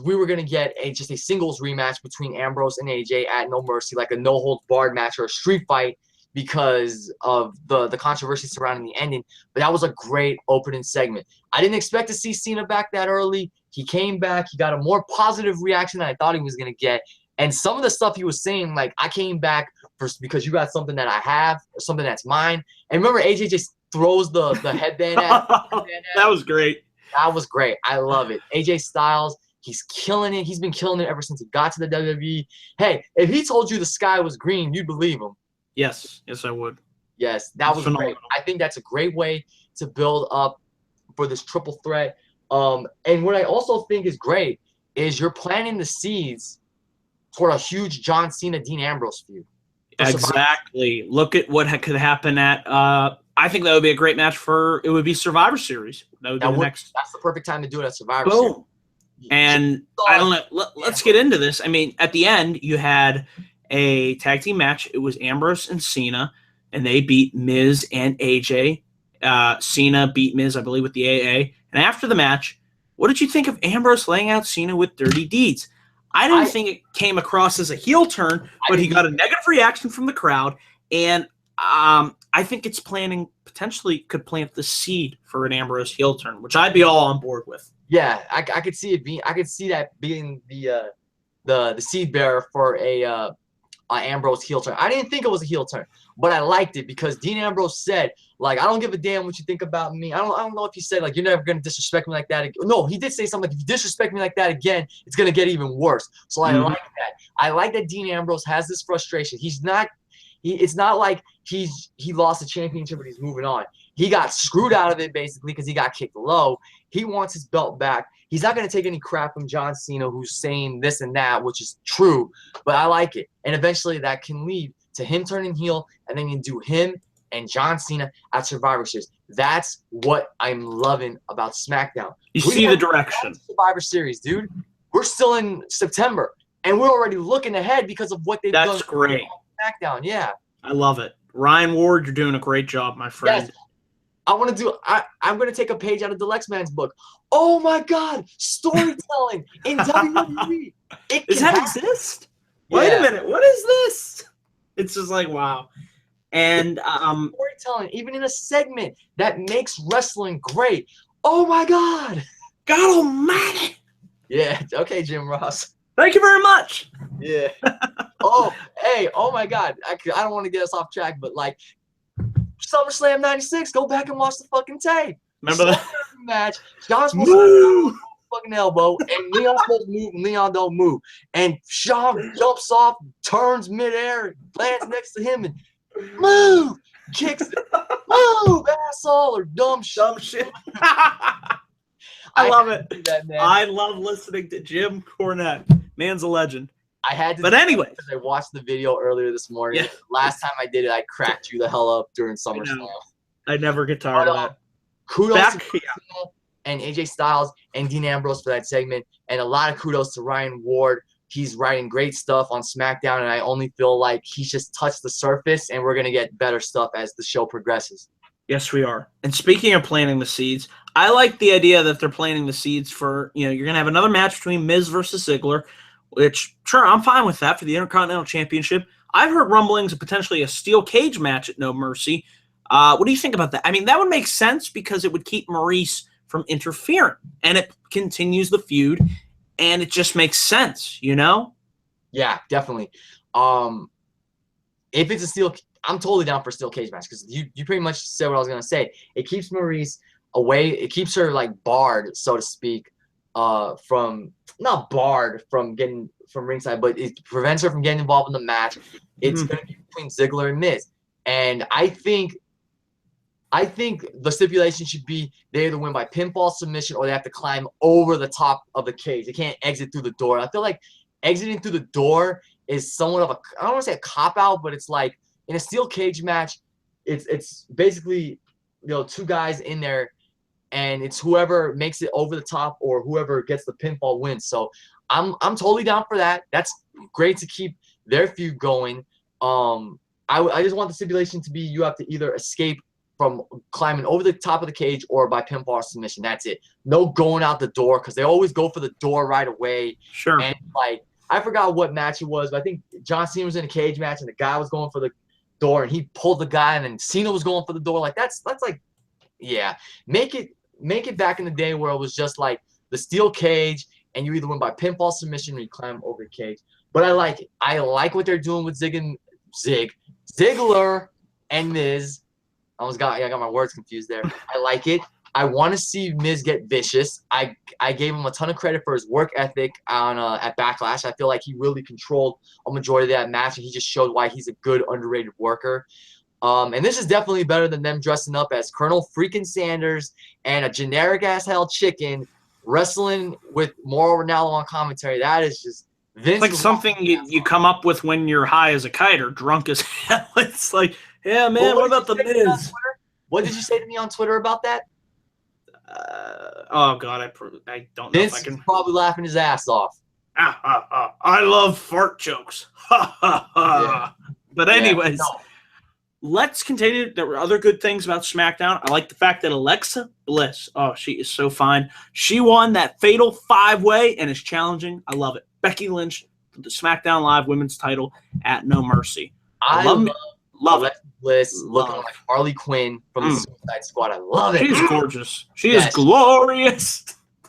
we were going to get just a singles rematch between Ambrose and AJ at No Mercy, like a no-holds-barred match or a street fight, because of the controversy surrounding the ending. But that was a great opening segment. I didn't expect to see Cena back that early. He came back. He got a more positive reaction than I thought he was going to get. And some of the stuff he was saying, like, I came back because you got something that I have, or something that's mine. And remember, AJ just throws the headband at That was great. That was great. I love it. AJ Styles, he's killing it. He's been killing it ever since he got to the WWE. Hey, if he told you the sky was green, you'd believe him. Yes, I would. Yes, that was great. I think that's a great way to build up for this triple threat. And what I also think is great is you're planting the seeds toward a huge John Cena, Dean Ambrose feud. Exactly. Look at what could happen at. I think that would be a great match for. It would be Survivor Series. That would be the next. That's the perfect time to do it at Survivor Series. And I don't know. Let's get into this. I mean, at the end, you had a tag team match. It was Ambrose and Cena, and they beat Miz and AJ. Cena beat Miz, I believe, with the AA. And after the match, what did you think of Ambrose laying out Cena with dirty deeds? I didn't think it came across as a heel turn, but he got a negative reaction from the crowd, and I think it's potentially could plant the seed for an Ambrose heel turn, which I'd be all on board with. Yeah, I could see it being. I could see that being the seed bearer for a Ambrose heel turn. I didn't think it was a heel turn, but I liked it because Dean Ambrose said, like, I don't give a damn what you think about me. I don't know if he said, like, you're never gonna disrespect me like that again. No, he did say something like, if you disrespect me like that again, it's gonna get even worse. So I like that. I like that Dean Ambrose has this frustration. It's not like he lost the championship and he's moving on. He got screwed out of it basically because he got kicked low. He wants his belt back. He's not going to take any crap from John Cena, who's saying this and that, which is true, but I like it. And eventually that can lead to him turning heel, and then you do him and John Cena at Survivor Series. That's what I'm loving about SmackDown. You see the direction. Survivor Series, dude. We're still in September, and we're already looking ahead because of what they've done. That's great. SmackDown, yeah. I love it. Ryan Ward, you're doing a great job, my friend. Yes. I'm going to take a page out of the Lexman's book. Oh, my God. Storytelling in WWE. Does that exist? Yeah. Wait a minute. What is this? It's just like, wow. And storytelling, even in a segment that makes wrestling great. Oh, my God. God almighty. Yeah. Okay, Jim Ross. Thank you very much. Yeah. Oh, hey. Oh, my God. I don't want to get us off track, but like, SummerSlam 96, go back and watch the fucking tape. Remember that match? Sean's supposed to fucking elbow, and Leon's supposed to move, and Leon don't move. And Sean jumps off, turns midair, lands next to him, and move, kicks it. Move, asshole, or dumb shit. I love it. That, man. I love listening to Jim Cornette. Man's a legend. I had to. But anyway, because I watched the video earlier this morning. Yeah. Last time I did it, I cracked you the hell up during SummerSlam. I never get tired of that. Kudos to Cena and AJ Styles and Dean Ambrose for that segment, and a lot of kudos to Ryan Ward. He's writing great stuff on SmackDown, and I only feel like he's just touched the surface, and we're gonna get better stuff as the show progresses. Yes, we are. And speaking of planting the seeds, I like the idea that they're planting the seeds for, you're going to have another match between Miz versus Ziggler, which, sure, I'm fine with that for the Intercontinental Championship. I've heard rumblings of potentially a steel cage match at No Mercy. What do you think about that? I mean, that would make sense because it would keep Maurice from interfering, and it continues the feud, and it just makes sense, Yeah, definitely. If it's a steel, I'm totally down for a steel cage match because you pretty much said what I was gonna say. It keeps Maurice away. It keeps her like barred, so to speak, from not barred from getting from ringside, but it prevents her from getting involved in the match. It's gonna be between Ziggler and Miz, and I think the stipulation should be they either win by pinfall submission or they have to climb over the top of the cage. They can't exit through the door. I feel like exiting through the door is somewhat of I don't want to say a cop-out, but it's like in a steel cage match, it's basically two guys in there, and it's whoever makes it over the top or whoever gets the pinfall wins. So I'm totally down for that. That's great to keep their feud going. I just want the stipulation to be you have to either escape from climbing over the top of the cage or by pinfall submission. That's it. No going out the door because they always go for the door right away. Sure. And like I forgot what match it was, but I think John Cena was in a cage match and the guy was going for the door and he pulled the guy and then Cena was going for the door. Like that's like, yeah, make it back in the day where it was just like the steel cage and you either win by pinfall submission or you climb over the cage. But I like it. I like what they're doing with Ziggler and Miz. I got my words confused there. I like it. I want to see Miz get vicious. I gave him a ton of credit for his work ethic on at Backlash. I feel like he really controlled a majority of that match, and he just showed why he's a good underrated worker. And this is definitely better than them dressing up as Colonel freaking Sanders and a generic ass hell chicken wrestling with Mauro Ranallo on commentary. That is just Vince. It's like something you come up with when you're high as a kite or drunk as hell. It's like, yeah, man, what about the Miz? What did you say to me on Twitter about that? Oh, God, I don't know Vince if I can. is probably laughing his ass off. I love fart jokes. Yeah. But anyways, let's continue. There were other good things about SmackDown. I like the fact that Alexa Bliss, she is so fine. She won that fatal 5-way and is challenging. I love it. Becky Lynch, the SmackDown Live Women's title at No Mercy. I love Alexa Bliss looking like Harley Quinn from the Suicide Squad. I love it. She's gorgeous. She is glorious.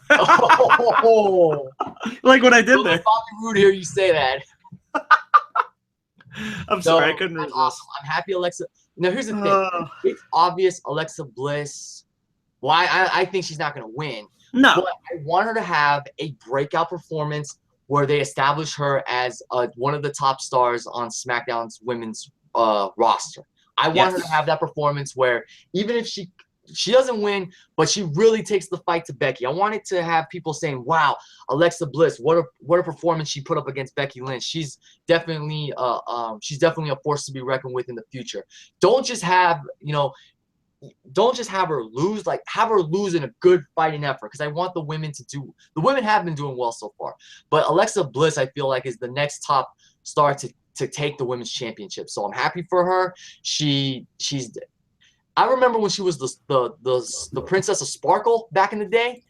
Oh. Like what I did there. Bobby Roode hear you say that. I'm sorry, I couldn't resist. Awesome. I'm happy Alexa. Now, here's the thing. It's obvious Alexa Bliss. Well, I think she's not going to win. No. But I want her to have a breakout performance where they establish her as one of the top stars on SmackDown's women's roster. I want her to have that performance where even if she doesn't win, but she really takes the fight to Becky. I want it to have people saying, "Wow, Alexa Bliss, what a performance she put up against Becky Lynch. She's definitely a force to be reckoned with in the future." Don't just have her lose. Like, have her lose in a good fighting effort, because I want the women to the women have been doing well so far, but Alexa Bliss, I feel like, is the next top star to to take the women's championship. So I'm happy for her. I remember when she was the Princess of Sparkle back in the day.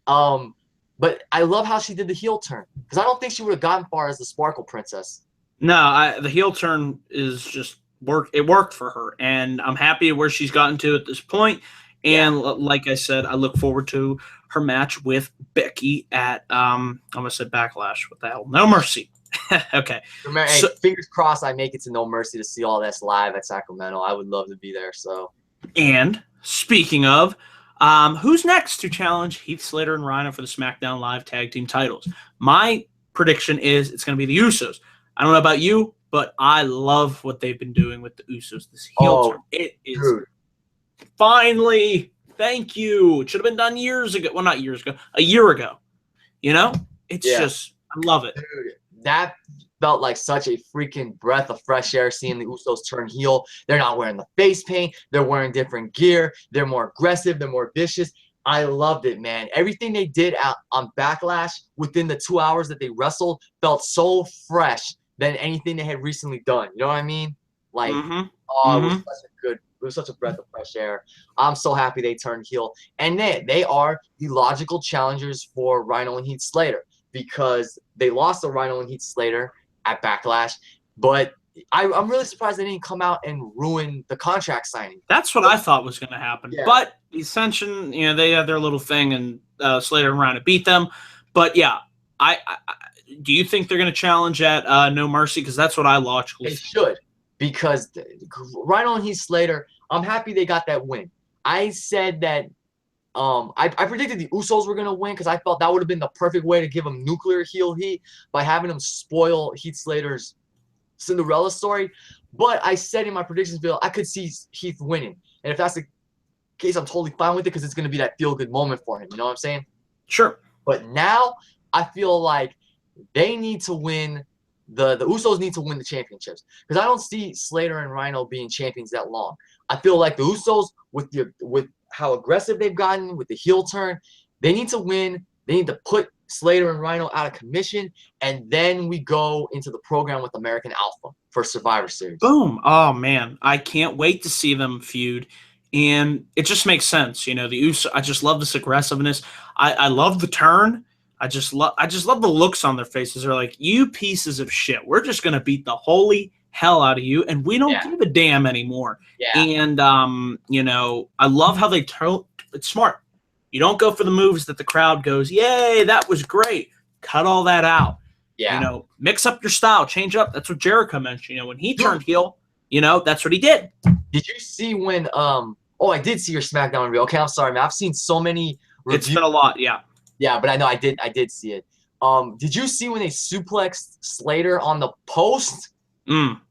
But I love how she did the heel turn because I don't think she would have gotten far as the Sparkle Princess. No, the heel turn is just work. It worked for her, and I'm happy where she's gotten to at this point. And like I said, I look forward to her match with Becky at I almost said Backlash. What the hell? No Mercy. Okay. Remember, hey, fingers crossed I make it to No Mercy to see all this live at Sacramento. I would love to be there. So. And speaking of, who's next to challenge Heath Slater and Rhino for the SmackDown Live Tag Team titles? My prediction is it's going to be the Usos. I don't know about you, but I love what they've been doing with the Usos. This heel turn. It is finally. Thank you. It should have been done years ago. Well, not years ago. A year ago. You know? It's just, I love it. Dude, that felt like such a freaking breath of fresh air seeing the Usos turn heel. They're not wearing the face paint. They're wearing different gear. They're more aggressive. They're more vicious. I loved it, man. Everything they did on Backlash within the 2 hours that they wrestled felt so fresh than anything they had recently done. You know what I mean? Like, it was such a breath of fresh air. I'm so happy they turned heel. And they are the logical challengers for Rhino and Heath Slater because they lost to Rhino and Heath Slater at Backlash. But I'm really surprised they didn't come out and ruin the contract signing. That's what I thought was going to happen. Yeah. But Ascension, they had their little thing, and Slater and Rhino beat them. But, yeah, I do you think they're going to challenge at No Mercy? Because that's what I logically think. They should. Because Rhino and Heath Slater, I'm happy they got that win. I said that I predicted the Usos were going to win because I felt that would have been the perfect way to give them nuclear heel heat by having them spoil Heath Slater's Cinderella story. But I said in my predictions video, I could see Heath winning. And if that's the case, I'm totally fine with it because it's going to be that feel-good moment for him. You know what I'm saying? Sure. But now I feel like they need to win. The Usos need to win the championships because I don't see Slater and Rhino being champions that long. I feel like the Usos, with how aggressive they've gotten with the heel turn, they need to win. They need to put Slater and Rhino out of commission, and then we go into the program with American Alpha for Survivor Series. Boom! Oh man, I can't wait to see them feud, and it just makes sense. The Usos. I just love this aggressiveness. I love the turn. I just love the looks on their faces. They're like, you pieces of shit. We're just gonna beat the holy hell out of you, and we don't give a damn anymore. Yeah. And I love how they turn. It's smart. You don't go for the moves that the crowd goes, yay, that was great. Cut all that out. Yeah. Mix up your style, change up. That's what Jericho mentioned. When he turned heel, that's what he did. Did you see when I did see your SmackDown review. Okay, I'm sorry, man. I've seen so many reviews. It's been a lot, yeah. Yeah, but I know I did see it. Did you see when they suplexed Slater on the post? Man.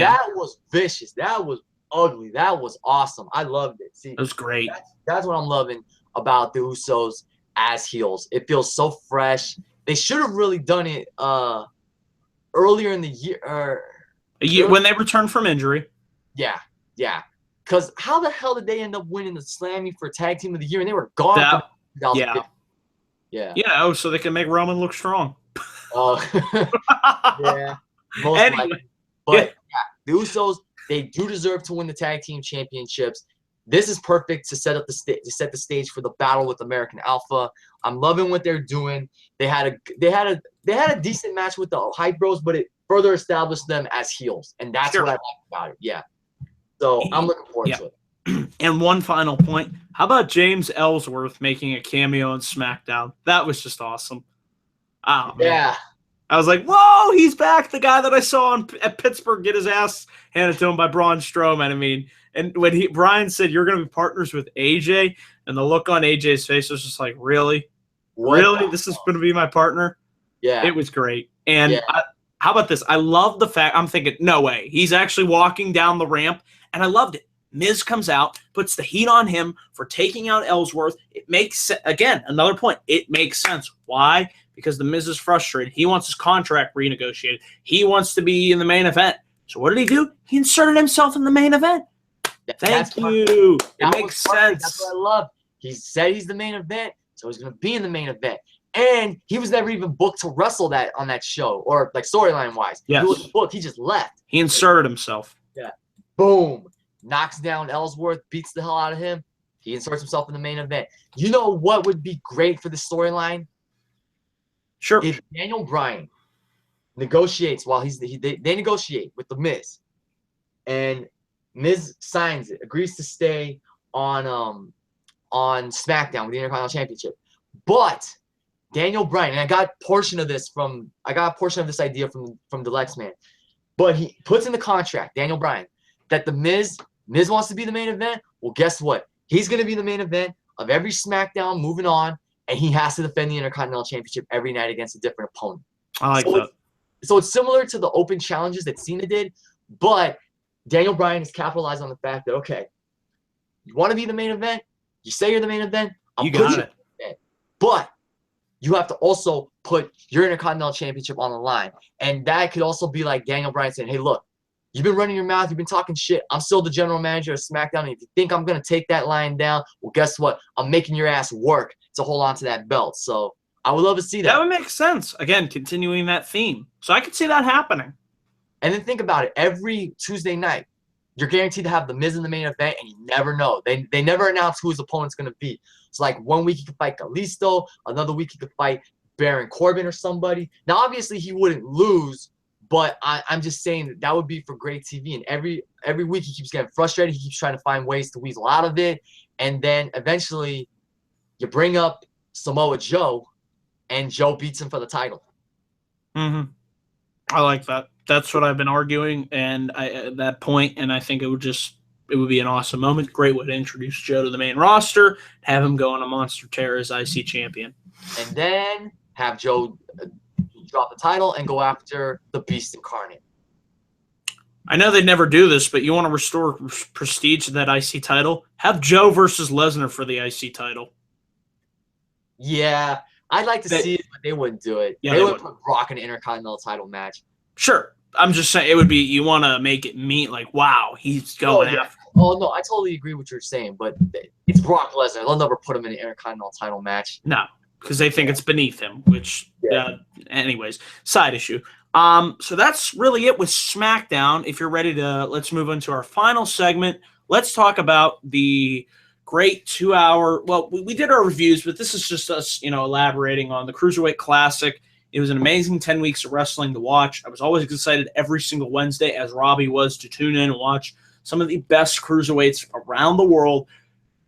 That was vicious. That was ugly. That was awesome. I loved it. See, it was great. That's what I'm loving about the Usos as heels. It feels so fresh. They should have really done it earlier in the year. When they returned from injury. Yeah. Because how the hell did they end up winning the Slammy for Tag Team of the Year? And they were gone. Yeah. So they can make Roman look strong. Yeah. Most likely. But the Usos, they do deserve to win the Tag Team Championships. This is perfect to set the stage for the battle with American Alpha. I'm loving what they're doing. They had a decent match with the Hype Bros, but it further established them as heels, and that's what I like about it. Yeah. So I'm looking forward to it. And one final point: how about James Ellsworth making a cameo on SmackDown? That was just awesome. Oh, man. Yeah. I was like, whoa, he's back. The guy that I saw at Pittsburgh get his ass handed to him by Braun Strowman. I mean, and when Brian said, you're going to be partners with AJ, and the look on AJ's face was just like, really? Really? This is going to be my partner? Yeah. It was great. And how about this? I love the fact, I'm thinking, no way. He's actually walking down the ramp, and I loved it. Miz comes out, puts the heat on him for taking out Ellsworth. It makes, again, another point. It makes sense. Why? Because the Miz is frustrated. He wants his contract renegotiated. He wants to be in the main event. So what did he do? He inserted himself in the main event. Thank you. It makes sense. That's what I love. He said he's the main event, so he's going to be in the main event. And he was never even booked to wrestle that on that show, or like storyline wise. Yes. He wasn't booked. He just left. He inserted himself. Yeah. Boom. Knocks down Ellsworth, beats the hell out of him. He inserts himself in the main event. You know what would be great for the storyline? Sure. If Daniel Bryan negotiates while they negotiate with the Miz, and Miz signs it, agrees to stay on SmackDown with the Intercontinental Championship, but Daniel Bryan, and I got a portion of this idea from the Lex Man, but he puts in the contract, Daniel Bryan, that the Miz wants to be the main event. Well, guess what? He's going to be the main event of every SmackDown moving on, and he has to defend the Intercontinental Championship every night against a different opponent. I like that. So it's similar to the open challenges that Cena did, but Daniel Bryan has capitalized on the fact that, okay, you want to be the main event, you say you're the main event, You got it. But you have to also put your Intercontinental Championship on the line. And that could also be like Daniel Bryan saying, hey, look, you've been running your mouth, you've been talking shit. I'm still the general manager of SmackDown, and if you think I'm going to take that line down, well, guess what? I'm making your ass work to hold on to that belt. So I would love to see that. That would make sense. Again, continuing that theme. So I could see that happening. And then think about it. Every Tuesday night, you're guaranteed to have the Miz in the main event, and you never know. They never announce who his opponent's going to be. It's like 1 week he could fight Kalisto, another week he could fight Baron Corbin or somebody. Now, obviously, he wouldn't lose, but I'm just saying that would be for great TV. And every week he keeps getting frustrated. He keeps trying to find ways to weasel out of it. And then eventually you bring up Samoa Joe, and Joe beats him for the title. Mm-hmm. I like that. That's what I've been arguing, and at that point, and I think it would be an awesome moment. Great way to introduce Joe to the main roster, have him go on a monster tear as IC champion. And then have Joe drop the title and go after the Beast Incarnate. I know they'd never do this, but you want to restore prestige to that IC title? Have Joe versus Lesnar for the IC title. Yeah, I'd like to see it, but they wouldn't do it. Yeah, they would put Brock in an Intercontinental title match. Sure. I'm just saying it would be, you want to make it mean like, wow, he's going after. Oh, no, I totally agree with what you're saying, but it's Brock Lesnar. They'll never put him in an Intercontinental title match. No, because they think it's beneath him, which, anyways, side issue. So that's really it with SmackDown. If you're ready to, let's move into our final segment. Let's talk about the great 2-hour, well, we did our reviews, but this is just us, elaborating on the Cruiserweight Classic. It was an amazing 10 weeks of wrestling to watch. I was always excited every single Wednesday, as Robbie was, to tune in and watch some of the best cruiserweights around the world,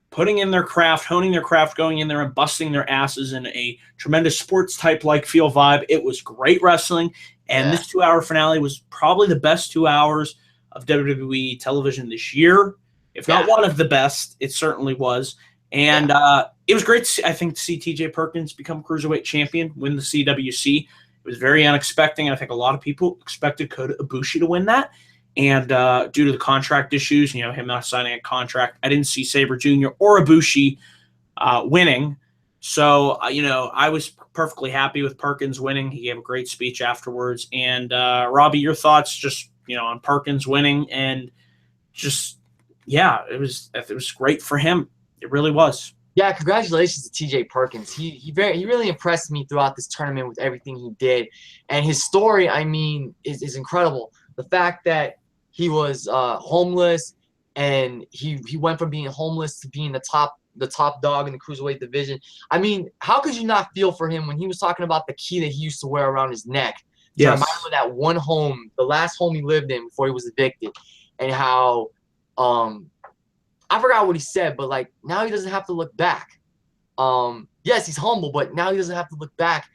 putting in their craft, honing their craft, going in there and busting their asses in a tremendous sports-type-like feel vibe. It was great wrestling, and this 2-hour finale was probably the best 2 hours of WWE television this year. If not one of the best, it certainly was. And it was great, to see TJ Perkins become Cruiserweight champion, win the CWC. It was very unexpected, and I think a lot of people expected Kota Ibushi to win that. And due to the contract issues, him not signing a contract, I didn't see Sabre Jr. or Ibushi winning. So, I was perfectly happy with Perkins winning. He gave a great speech afterwards. And Robbie, your thoughts just, on Perkins winning, and just, it was great for him. It really was. Yeah, congratulations to TJ Perkins. He really impressed me throughout this tournament with everything he did. And his story, is incredible. The fact that he was homeless, and he went from being homeless to being the top dog in the Cruiserweight division. How could you not feel for him when he was talking about the key that he used to wear around his neck? Yes. Remind him of that one home, the last home he lived in before he was evicted, and how I forgot what he said, but now he doesn't have to look back. Yes, he's humble, but now he doesn't have to look back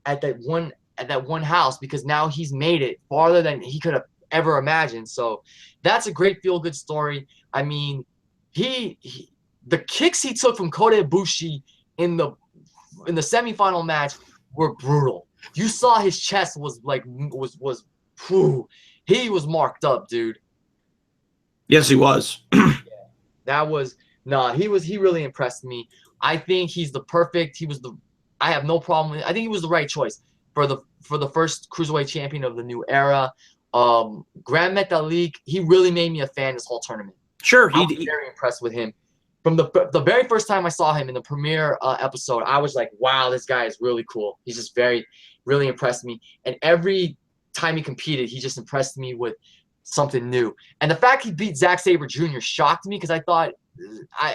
at that one house, because now he's made it farther than he could have ever imagined. So that's a great feel-good story. The kicks he took from Kota Ibushi in the semifinal match were brutal. You saw his chest was he was marked up, dude. Yes, he was. He really impressed me. I think I have no problem. I think he was the right choice for the first Cruiserweight champion of the new era. Grand Metalik, he really made me a fan this whole tournament. Sure, I was very impressed with him. from the very first time I saw him in the premiere episode, I was like, wow, this guy is really cool. He's just really impressed me. And every time he competed, he just impressed me with something new. And the fact he beat Zack Sabre Jr. shocked me because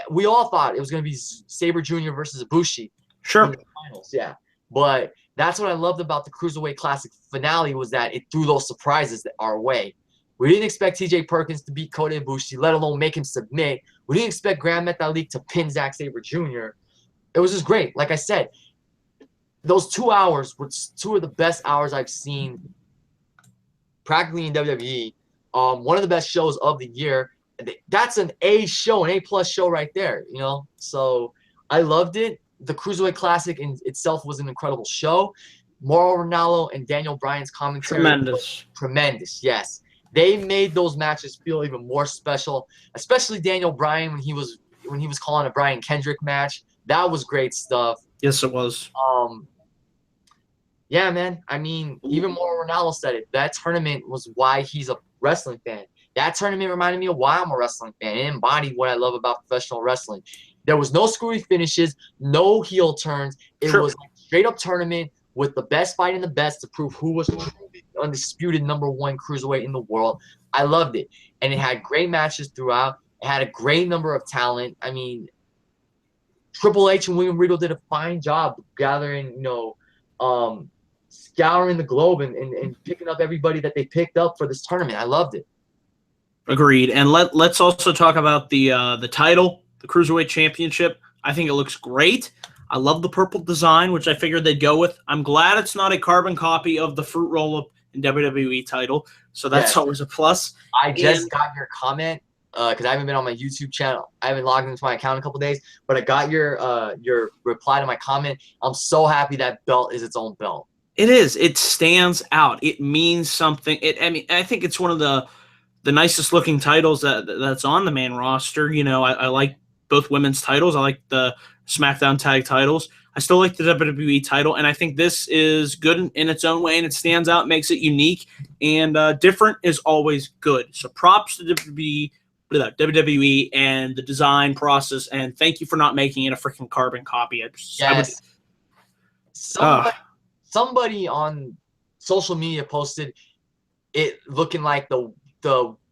we all thought it was going to be Sabre Jr. versus Ibushi. Sure. In the finals, yeah. But that's what I loved about the Cruiserweight Classic finale was that it threw those surprises our way. We didn't expect TJ Perkins to beat Kota Ibushi, let alone make him submit. We didn't expect Grand Metalik to pin Zack Sabre Jr. It was just great. Like I said, those 2 hours were 2 of the best hours I've seen practically in WWE. One of the best shows of the year. That's an A show, an A+ show right there, you know? So I loved it. The Cruiserweight Classic in itself was an incredible show. Mauro Ranallo and Daniel Bryan's commentary. Tremendous, yes. They made those matches feel even more special, especially Daniel Bryan when he was calling a Brian Kendrick match. That was great stuff. Yes, it was. Yeah, man. I mean, even Mauro Ranallo said it. That tournament was why he's a wrestling fan. That tournament reminded me of why I'm a wrestling fan. It embodied what I love about professional wrestling. There was no screwy finishes, no heel turns. It was a straight-up tournament with the best fighting the best to prove who was truly the undisputed #1 cruiserweight in the world. I loved it. And it had great matches throughout. It had a great number of talent. I mean, Triple H and William Regal did a fine job gathering, scouring the globe and picking up everybody that they picked up for this tournament. I loved it. Agreed. And let's also talk about the title, the Cruiserweight Championship. I think it looks great. I love the purple design, which I figured they'd go with. I'm glad it's not a carbon copy of the fruit roll-up in WWE title, so that's always a plus. I just got your comment because I haven't been on my YouTube channel. I haven't logged into my account in a couple days, but I got your reply to my comment. I'm so happy that belt is its own belt. It is. It stands out. It means something. I think it's one of the nicest looking titles that's on the main roster. You know, I like both women's titles. I like the SmackDown tag titles. I still like the WWE title, and I think this is good in its own way, and it stands out, makes it unique, and different is always good. So props to WWE and the design process, and thank you for not making it a freaking carbon copy. Somebody on social media posted it looking like the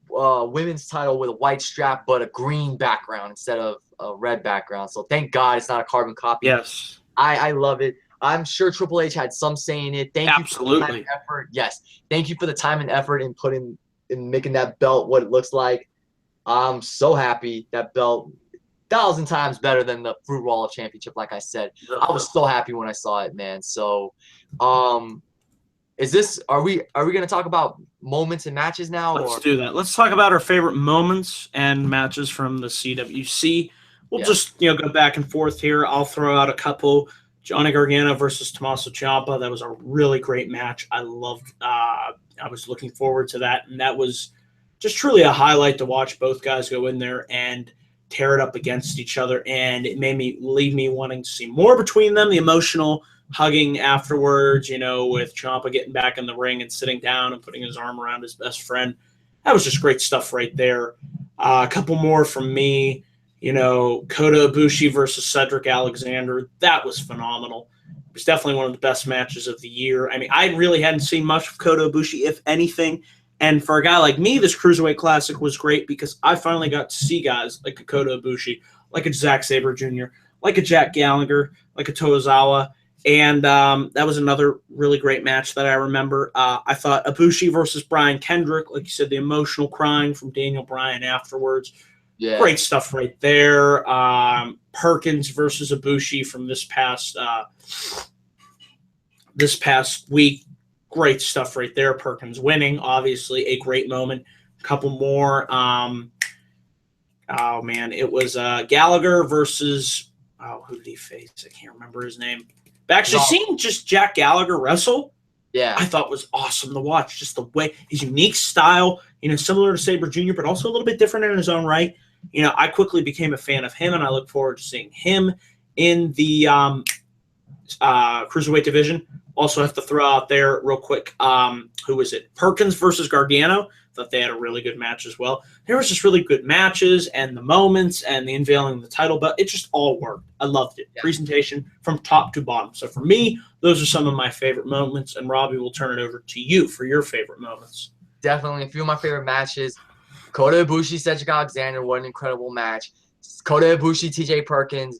women's title with a white strap but a green background instead of a red background. So thank God it's not a carbon copy. Yes. I love it. I'm sure Triple H had some say in it. Thank you for the time and effort. Yes. Thank you for the time and effort in making that belt what it looks like. I'm so happy. That belt 1,000 times better than the Fruit Roll-Up Championship, like I said. I was so happy when I saw it, man. So are we gonna talk about moments and matches now? Let's do that. Let's talk about our favorite moments and matches from the CWC. We'll just go back and forth here. I'll throw out a couple. Johnny Gargano versus Tommaso Ciampa. That was a really great match. I loved. I was looking forward to that, and that was just truly a highlight to watch both guys go in there and tear it up against each other. And it made me leave me wanting to see more between them. The emotional hugging afterwards, with Ciampa getting back in the ring and sitting down and putting his arm around his best friend. That was just great stuff right there. A couple more from me. Kota Ibushi versus Cedric Alexander. That was phenomenal. It was definitely one of the best matches of the year. I mean, I really hadn't seen much of Kota Ibushi, if anything. And for a guy like me, this Cruiserweight Classic was great because I finally got to see guys like a Kota Ibushi, like a Zack Sabre Jr., like a Jack Gallagher, like a Tozawa. And that was another really great match that I remember. I thought Ibushi versus Brian Kendrick, like you said, the emotional crying from Daniel Bryan afterwards. Yeah. Great stuff right there. Perkins versus Ibushi from this past week. Great stuff right there. Perkins winning, obviously a great moment. A couple more. It was Gallagher versus who did he face? I can't remember his name. But actually, seeing just Jack Gallagher wrestle, I thought was awesome to watch. Just the way his unique style, similar to Sabre Jr., but also a little bit different in his own right. I quickly became a fan of him, and I look forward to seeing him in the Cruiserweight division. Also have to throw out there real quick, who was it? Perkins versus Gargano. Thought they had a really good match as well. There was just really good matches and the moments and the unveiling of the title belt. It just all worked. I loved it. Yeah. Presentation from top to bottom. So for me, those are some of my favorite moments. And Robbie, will turn it over to you for your favorite moments. Definitely a few of my favorite matches. Kota Ibushi, Cedric Alexander, what an incredible match. Kota Ibushi, TJ Perkins,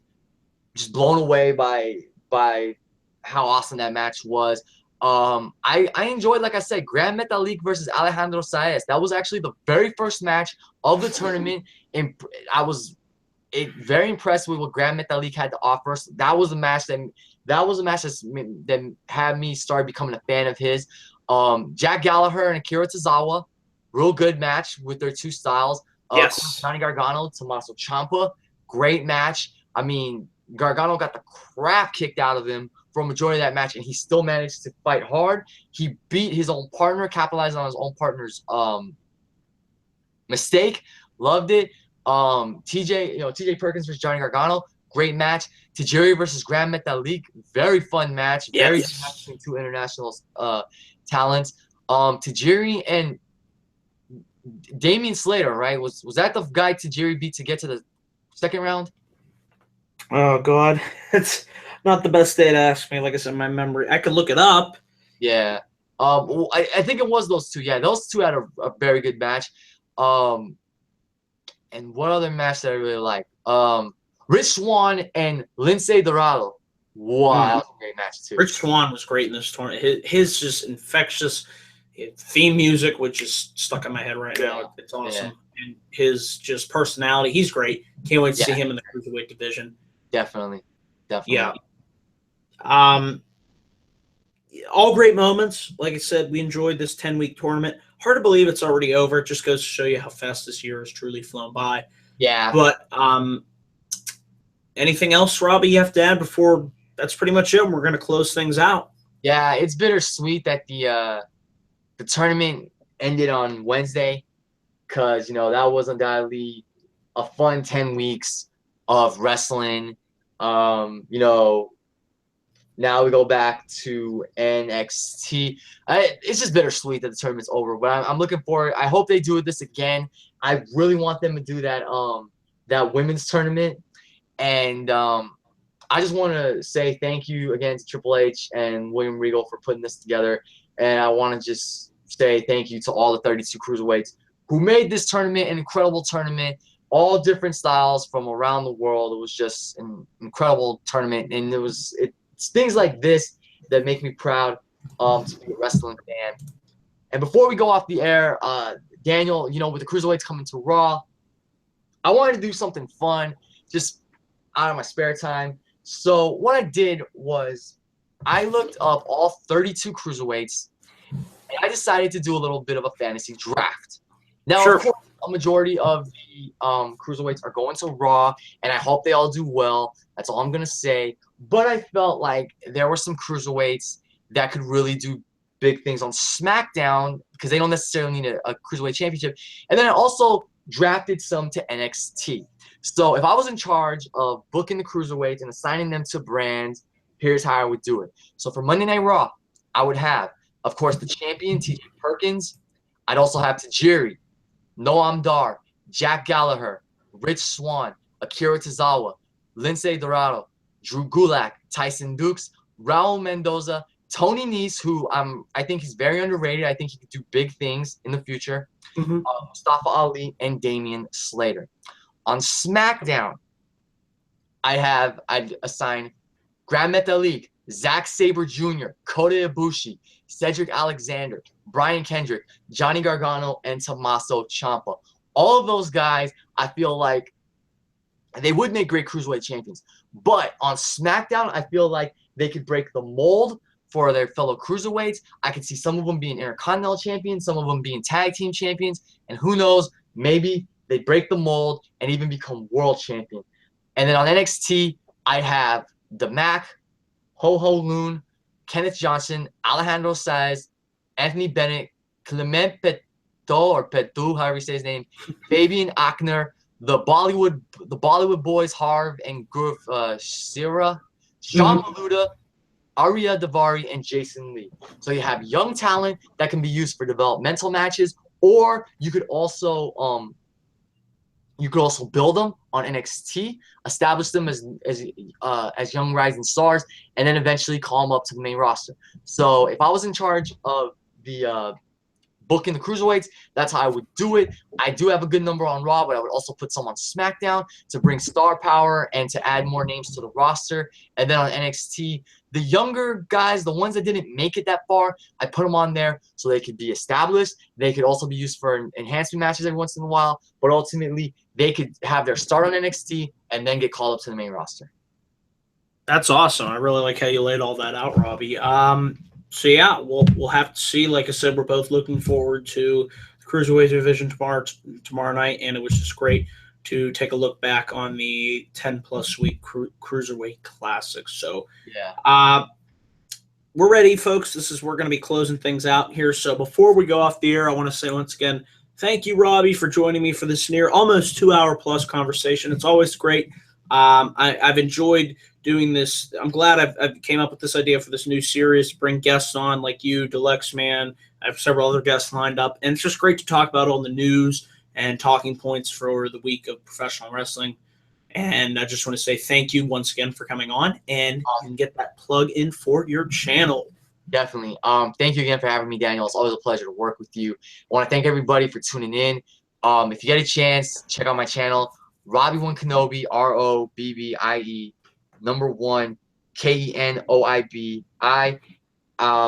just blown away by how awesome that match was. I enjoyed, like I said, Grand Metalik versus Alejandro Saez. That was actually the very first match of the tournament, and I was very impressed with what Grand Metalik had to offer us. That was a match that had me start becoming a fan of his. Jack Gallagher and Akira Tozawa, real good match with their two styles. Yes. Johnny Gargano, Tommaso Ciampa, great match. I mean, Gargano got the crap kicked out of him for a majority of that match, and he still managed to fight hard. He beat his own partner, capitalized on his own partner's mistake. Loved it. TJ Perkins versus Johnny Gargano, great match. Tajiri versus Grand Metalik, very fun match. Yes. Very good match between two international talents. Tajiri and Damian Slater, right? Was that the guy Tajiri beat to get to the second round? Oh, God. It's not the best day to ask me. Like I said, my memory. I could look it up. Yeah. I think it was those two. Yeah, those two had a very good match. And what other match that I really like? Rich Swann and Lince Dorado. Wow, that was a great match too. Rich Swann was great in this tournament. His just infectious theme music, which is stuck in my head right now. It's awesome. Yeah. And his just personality, he's great. Can't wait to see him in the cruiserweight division. Definitely. Yeah. All great moments. Like I said, we enjoyed this 10-week tournament. Hard to believe it's already over. It just goes to show you how fast this year has truly flown by. Yeah. But anything else, Robbie, you have to add before? That's pretty much it. We're going to close things out. Yeah, it's bittersweet that the tournament ended on Wednesday because, that was undoubtedly a fun 10 weeks of wrestling. Now we go back to NXT. It's just bittersweet that the tournament's over, but I'm looking forward. I hope they do this again. I really want them to do that women's tournament. And I just want to say thank you again to Triple H and William Regal for putting this together. And I want to just say thank you to all the 32 cruiserweights who made this tournament an incredible tournament. All different styles from around the world. It was just an incredible tournament, and it's things like this that make me proud to be a wrestling fan. And before we go off the air, Daniel, with the cruiserweights coming to Raw, I wanted to do something fun, just out of my spare time. So what I did was I looked up all 32 cruiserweights, and I decided to do a little bit of a fantasy draft. Now, of course, a majority of the cruiserweights are going to Raw, and I hope they all do well. That's all I'm going to say. But I felt like there were some cruiserweights that could really do big things on SmackDown because they don't necessarily need a cruiserweight championship. And then I also drafted some to NXT. So if I was in charge of booking the cruiserweights and assigning them to brands, here's how I would do it. So for Monday Night Raw, I would have, of course, the champion, TJ Perkins. I'd also have Tajiri, Noam Dar, Jack Gallagher, Rich Swann, Akira Tozawa, Lince Dorado, Drew Gulak, Tyson Dukes, Raul Mendoza, Tony Nese, who I think he's very underrated. I think he could do big things in the future. Mustafa Ali, and Damian Slater. On SmackDown, I'd assign Grand Metalik, Zack Sabre Jr., Kota Ibushi, Cedric Alexander, Brian Kendrick, Johnny Gargano, and Tommaso Ciampa. All of those guys, I feel like they would make great cruiserweight champions. But on SmackDown, I feel like they could break the mold for their fellow cruiserweights. I could see some of them being Intercontinental champions, some of them being tag team champions, and who knows, maybe they break the mold and even become world champion. And then on NXT, I have The Mac, Ho-Ho Loon, Kenneth Johnson, Alejandro Saez, Anthony Bennett, Clement Peto, or Petu, however you say his name, Fabian Achner, the Bollywood boys, Harv and Groove Sierra, Sean Maluda, Arya Davari, and Jason Lee. So you have young talent that can be used for developmental matches or you could also build them on NXT, establish them as young rising stars, and then eventually call them up to the main roster. So if I was in charge of the booking the cruiserweights, that's how I would do it. I do have a good number on Raw, but I would also put some on SmackDown to bring star power and to add more names to the roster. And then on NXT, the younger guys, the ones that didn't make it that far, I put them on there so they could be established. They could also be used for enhancement matches every once in a while, but ultimately they could have their start on NXT and then get called up to the main roster. That's awesome. I really like how you laid all that out, Robbie. So yeah, we'll have to see. Like I said, we're both looking forward to the Cruiserweight division tomorrow night, and it was just great to take a look back on the 10+ week Cruiserweight Classic. So yeah, we're ready, folks. We're going to be closing things out here. So before we go off the air, I want to say once again, thank you, Robbie, for joining me for this near almost 2-hour plus conversation. It's always great. I've enjoyed doing this. I'm glad I've came up with this idea for this new series to bring guests on like you, Deluxe Man. I have several other guests lined up, and it's just great to talk about all the news and talking points for the week of professional wrestling. And I just want to say thank you once again for coming on, and get that plug in for your channel. Definitely. Thank you again for having me, Daniel. It's always a pleasure to work with you. I want to thank everybody for tuning in. If you get a chance, check out my channel, Robbie1Kenobi, ROBBIE, #1, KENOIBI.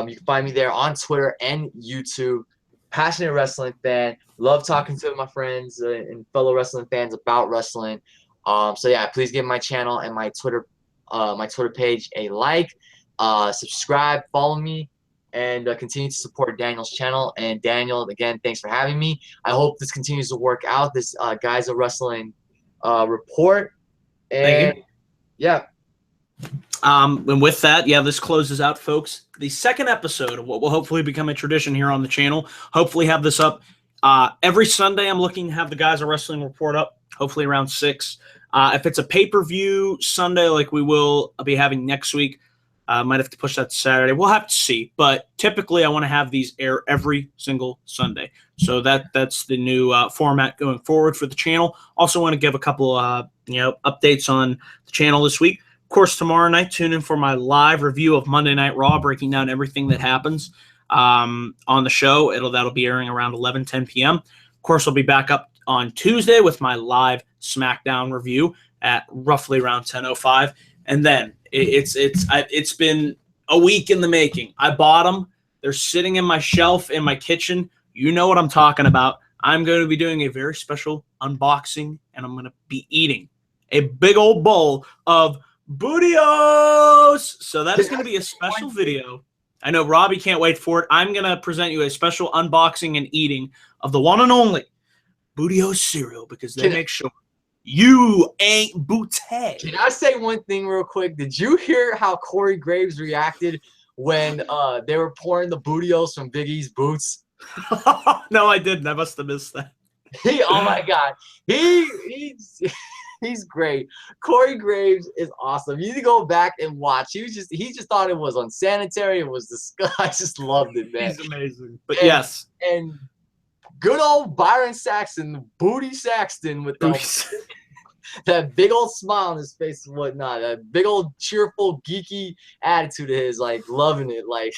You can find me there on Twitter and YouTube. Passionate wrestling fan. Love talking to my friends and fellow wrestling fans about wrestling. So yeah, please give my channel and my Twitter page a like, subscribe, follow me, and continue to support Daniel's channel. And Daniel, again, thanks for having me. I hope this continues to work out. This Giza Wrestling Report. And yeah. And with that, yeah, this closes out, folks, the second episode of what will hopefully become a tradition here on the channel. Hopefully have this up every Sunday. I'm looking to have the Giza Wrestling Report up, hopefully around 6. If it's a pay-per-view Sunday like we will be having next week, might have to push that to Saturday. We'll have to see. But typically I want to have these air every single Sunday. So that's the new format going forward for the channel. Also want to give a couple updates on the channel this week. Of course, tomorrow night, tune in for my live review of Monday Night Raw, breaking down everything that happens on the show. That'll be airing around 11:10 p.m. Of course, I'll be back up on Tuesday with my live SmackDown review at roughly around 10:05. And then it's been a week in the making. I bought them. They're sitting in my shelf in my kitchen. You know what I'm talking about. I'm going to be doing a very special unboxing, and I'm going to be eating a big old bowl of Bootios. So that is going to be a special video. I know Robbie can't wait for it. I'm going to present you a special unboxing and eating of the one and only Bootios cereal, because they make sure you ain't booty. Can I say one thing real quick? Did you hear how Corey Graves reacted when they were pouring the Bootios from Big E's boots? No, I didn't. I must have missed that. Oh my God. He's great. Corey Graves is awesome. You need to go back and watch. He just thought it was unsanitary. It was disgusting. I just loved it, man. He's amazing. But yes. And good old Byron Saxton, Booty Saxton, with that big old smile on his face and whatnot. That big old cheerful, geeky attitude of his, like loving it. Like,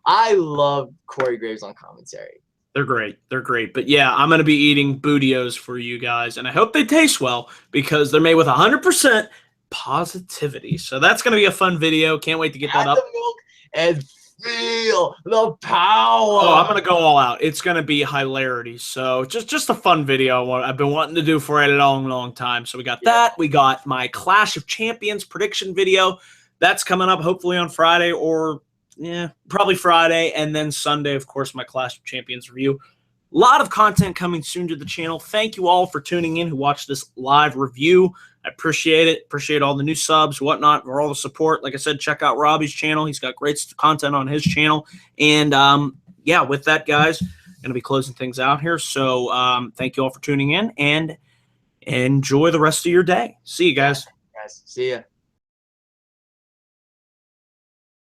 I love Corey Graves on commentary. They're great. They're great. But yeah, I'm going to be eating Bootios for you guys, and I hope they taste well, because they're made with 100% positivity. So that's going to be a fun video. Can't wait to get that up. The milk and feel the power. Oh, I'm going to go all out. It's going to be hilarity. So just a fun video I've been wanting to do for a long, long time. So we got that. We got my Clash of Champions prediction video. That's coming up hopefully on Friday, or probably Friday, and then Sunday, of course, my Clash of Champions review. A lot of content coming soon to the channel. Thank you all for tuning in who watched this live review. I appreciate it. Appreciate all the new subs, whatnot, for all the support. Like I said, check out Robbie's channel. He's got great content on his channel. And, yeah, with that, guys, going to be closing things out here. So thank you all for tuning in, and enjoy the rest of your day. See you guys. See ya.